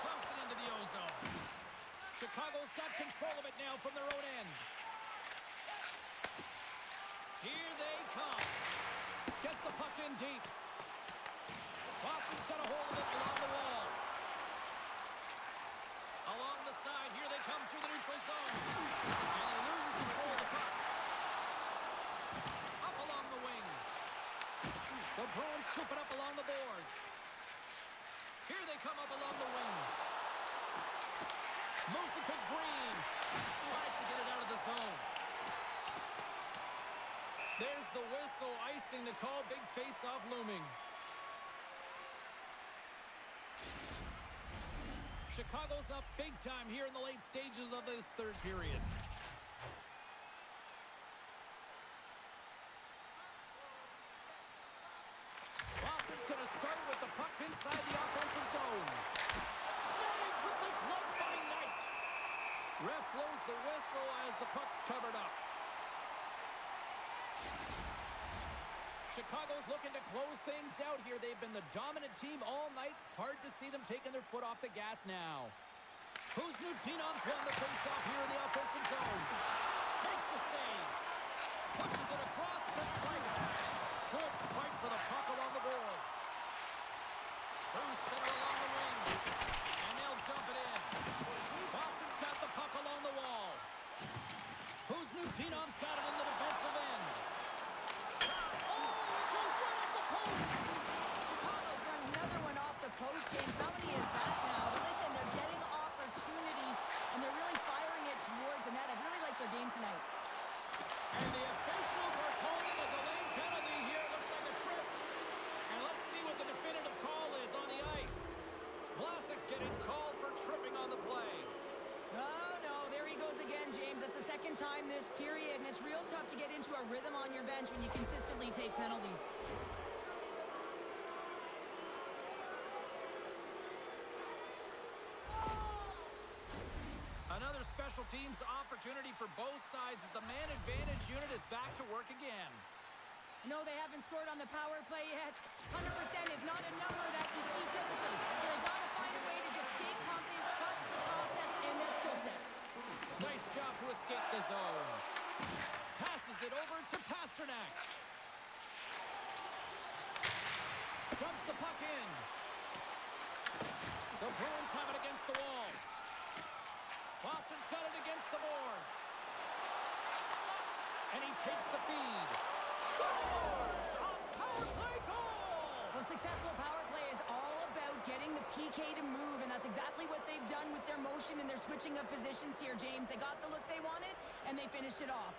Dumps it into the ozone. Chicago's got control of it now from their own end. Here they come. Gets the puck in deep. Boston's got a hold of it along the wall. Along the side, here they come through the neutral zone. And he loses control of the puck. Up along the wing. The Bruins scoop it up along the boards. Here they come up along the wing. Moves it to Green. Tries to get it out of the zone. There's the whistle, icing the call. Big face-off looming. Chicago's up big time here in the late stages of this third period. Boston's going to start with the puck inside the offensive zone. Snags with the glove by Knight. Ref blows the whistle as the puck's covered up. Chicago's looking to close things out here. They've been the dominant team all night. Hard to see them taking their foot off the gas now. Kuzmatinov's won the faceoff here in the offensive zone. Makes the save. Pushes it across to Slider. Good fight for the puck along the boards. Through center along the wing. And they'll dump it in. Boston's got the puck along the wall. Kuzmatinov's got it in the defensive end. Chicago's run another one off the post, James. How many is that now? But listen, they're getting opportunities, and they're really firing it towards the net. I really like their game tonight. And the officials are calling a delayed penalty here. Looks like a trip. And let's see what the definitive call is on the ice. Vlasic's getting called for tripping on the play. Oh, no, there he goes again, James. That's the second time this period, and it's real tough to get into a rhythm on your bench when you consistently take penalties. Another special teams opportunity for both sides as the man advantage unit is back to work again. No, they haven't scored on the power play yet. 100% is not a number that you see typically. So they got to find a way to just stay confident, trust the process and their skill sets. Nice job to escape the zone. Passes it over to Pasternak. Dumps the puck in. The Bruins have it against the wall. Boston's got it against the boards. And he takes the feed. Scores! A power play goal! Well, successful power play is all about getting the PK to move, and that's exactly what they've done with their motion and their switching of positions here, James. They got the look they wanted, and they finished it off.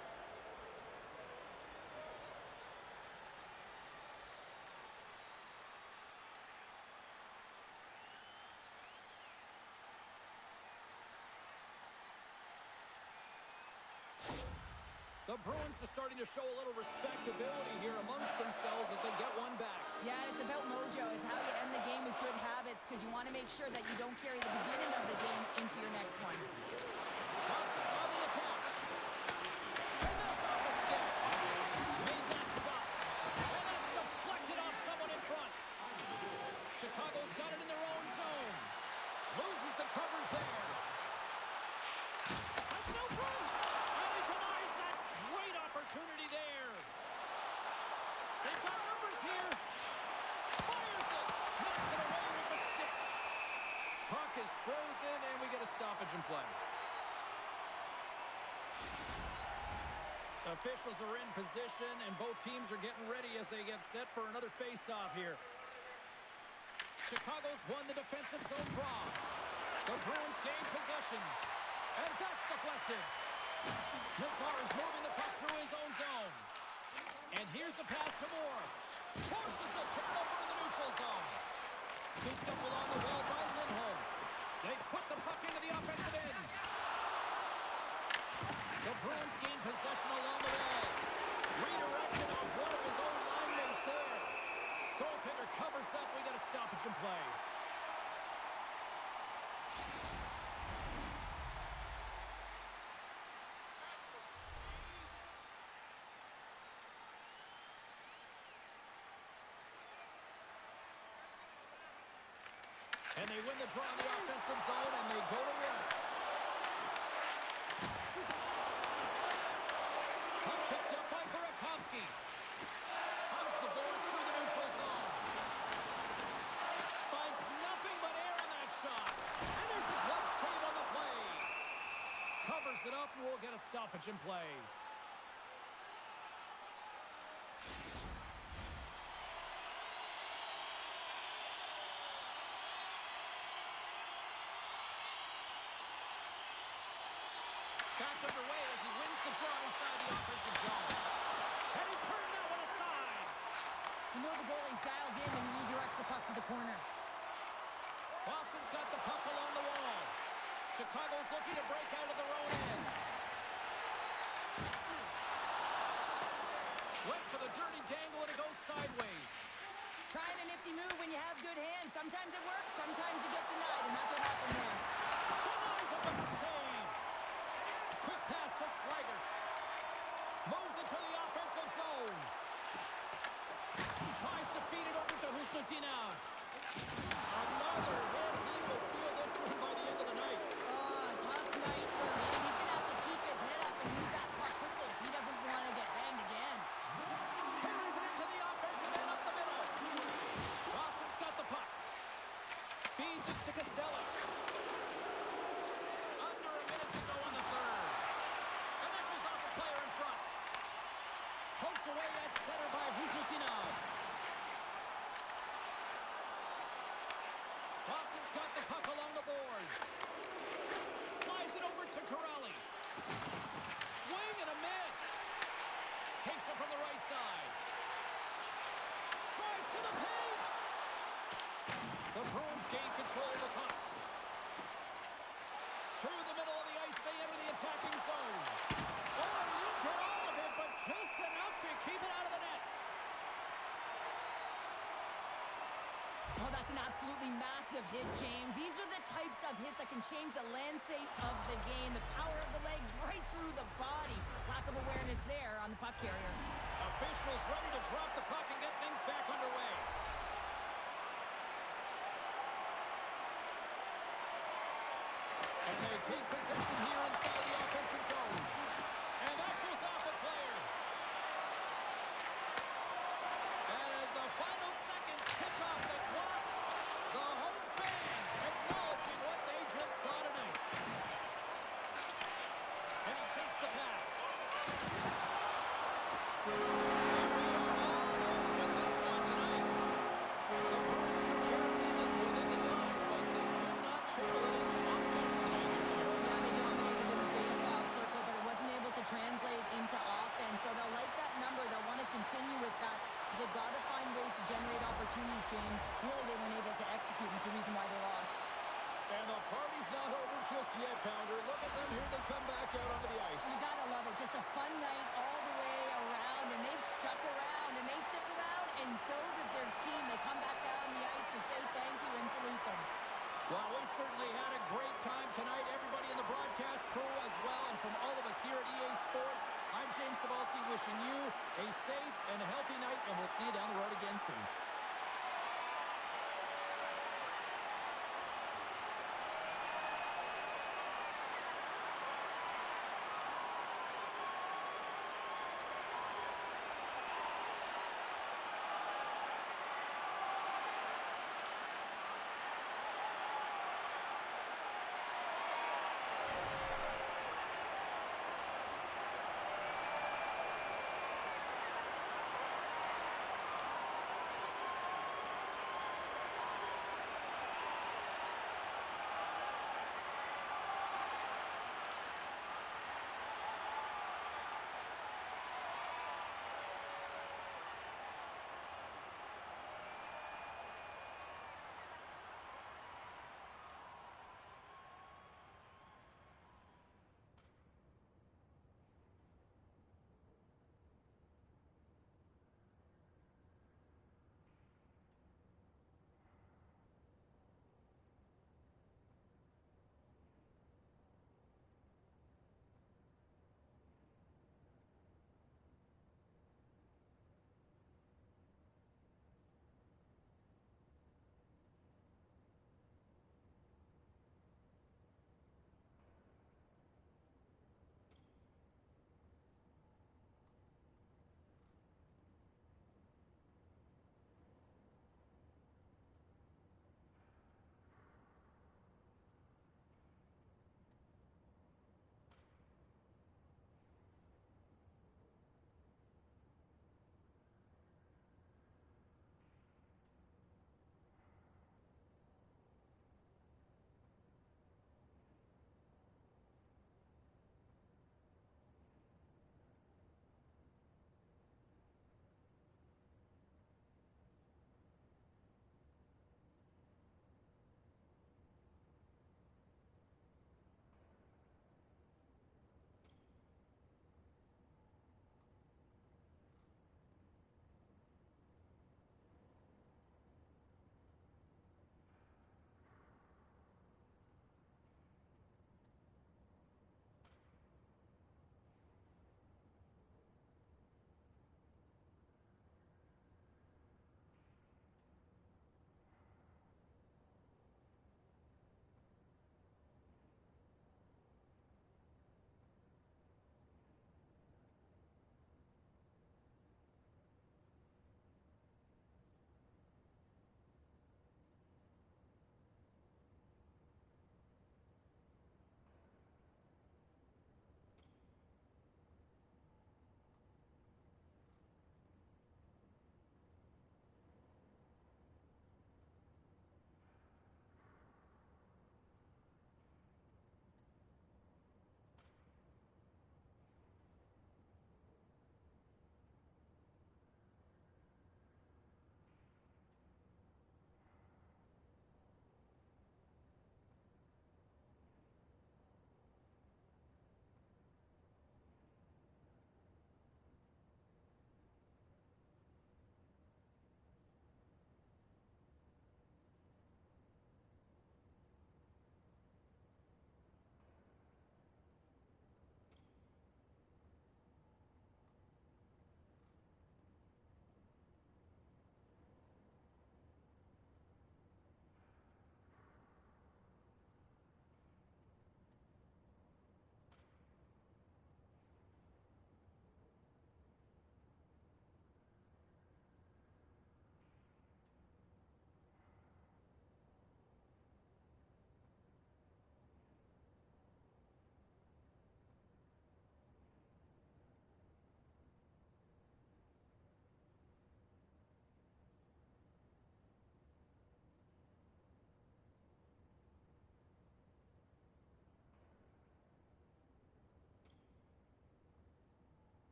The Bruins are starting to show a little respectability here amongst themselves as they get one back. Yeah, it's about mojo. It's how you end the game with good habits because you want to make sure that you don't carry the beginning of the game into your next one. Boston's on the attack. And that's off a stick. Made that stop. And that's deflected off someone in front. Chicago's got it in their own zone. Loses the coverage there. Sets it out front. And he denies that great opportunity there. They've got numbers here. Fires it. Knocks it away with the stick. Puck is frozen, and we get a stoppage in play. Officials are in position, and both teams are getting ready as they get set for another face-off here. Chicago's won the defensive zone draw. The Bruins gain possession. And that's deflected. Nazar's moving the puck through his own zone. And here's the pass to Moore. Forces the turnover in the neutral zone. Scooped up along the wall by Lindholm. They put the puck into the offensive end. The Bruins gain possession along the wall. Redirected off one of his own line mates there. Goaltender covers up. We got a stoppage in play. And they win the draw in the offensive zone, and they go to work. Puck picked up by Burakovsky. Hunts the boards through the neutral zone. Finds nothing but air on that shot. And there's a glove save on the play. Covers it up, and we'll get a stoppage in play. Back underway as he wins the draw inside the offensive zone. And he turned that one aside. You know the goalie's dialed in when he redirects the puck to the corner. Boston's got the puck along the wall. Chicago's looking to break out of their own end. Went for the dirty dangle and it goes sideways. Trying a nifty move when you have good hands. Sometimes it works, sometimes you get denied, and that's what happened there. Denies him with the save. Quick pass to Slager. Moves it to the offensive zone. Tries to feed it over to Husnutinov. Another hit. He will feel this one by the end of the night. Tough night for him. He's going to have to keep his head up and move that puck quickly if he doesn't want to get banged again. Carries it into the offensive end up the middle. Boston's got the puck. Feeds it to Costello. Under a minute to go on the third. And that goes off the player in front. Poked away at center by Husnutinov. Boston's got the puck along the boards. Slides it over to Corrali. Swing and a miss. Takes it from the right side. Drives to the paint. The Bruins gain control of the puck. Through the middle of the ice, they enter the attacking zone. Oh, he didn't get all of it, but just enough to keep it out of the net. Oh, that's an absolutely massive hit, James. These are the types of hits that can change the landscape of the game. The power of the legs right through the body. Lack of awareness there on the puck carrier. Officials ready to drop the puck and get things back underway. And they take possession here inside the offensive zone. And that goes off the player. And as the final seconds tick off the clock, the home fans acknowledging what they just saw tonight. And he takes the pass. And we are all over with this one tonight. The Bruins took care of business within the Dogs, but they could not channel it into offense tonight, Cheryl. Yeah, they dominated in the face-off circle, but it wasn't able to translate into offense. So they'll like that number. They'll want to continue with that. They've got to find ways to generate opportunities, James. Really, they weren't able to execute, and it's the reason why they lost. And the party's not over just yet, Pounder. Look at them here. They come back out onto the ice. You gotta love it. Just a fun night all the way around, and they've stuck around, and they stick around, and so does their team. They come back down the ice to say thank you and salute them. Well, we certainly had a great time tonight. Everybody in the broadcast crew as well. And from all of us here at EA Sports, I'm James Cebulski wishing you a safe and healthy night, and we'll see you down the road again soon.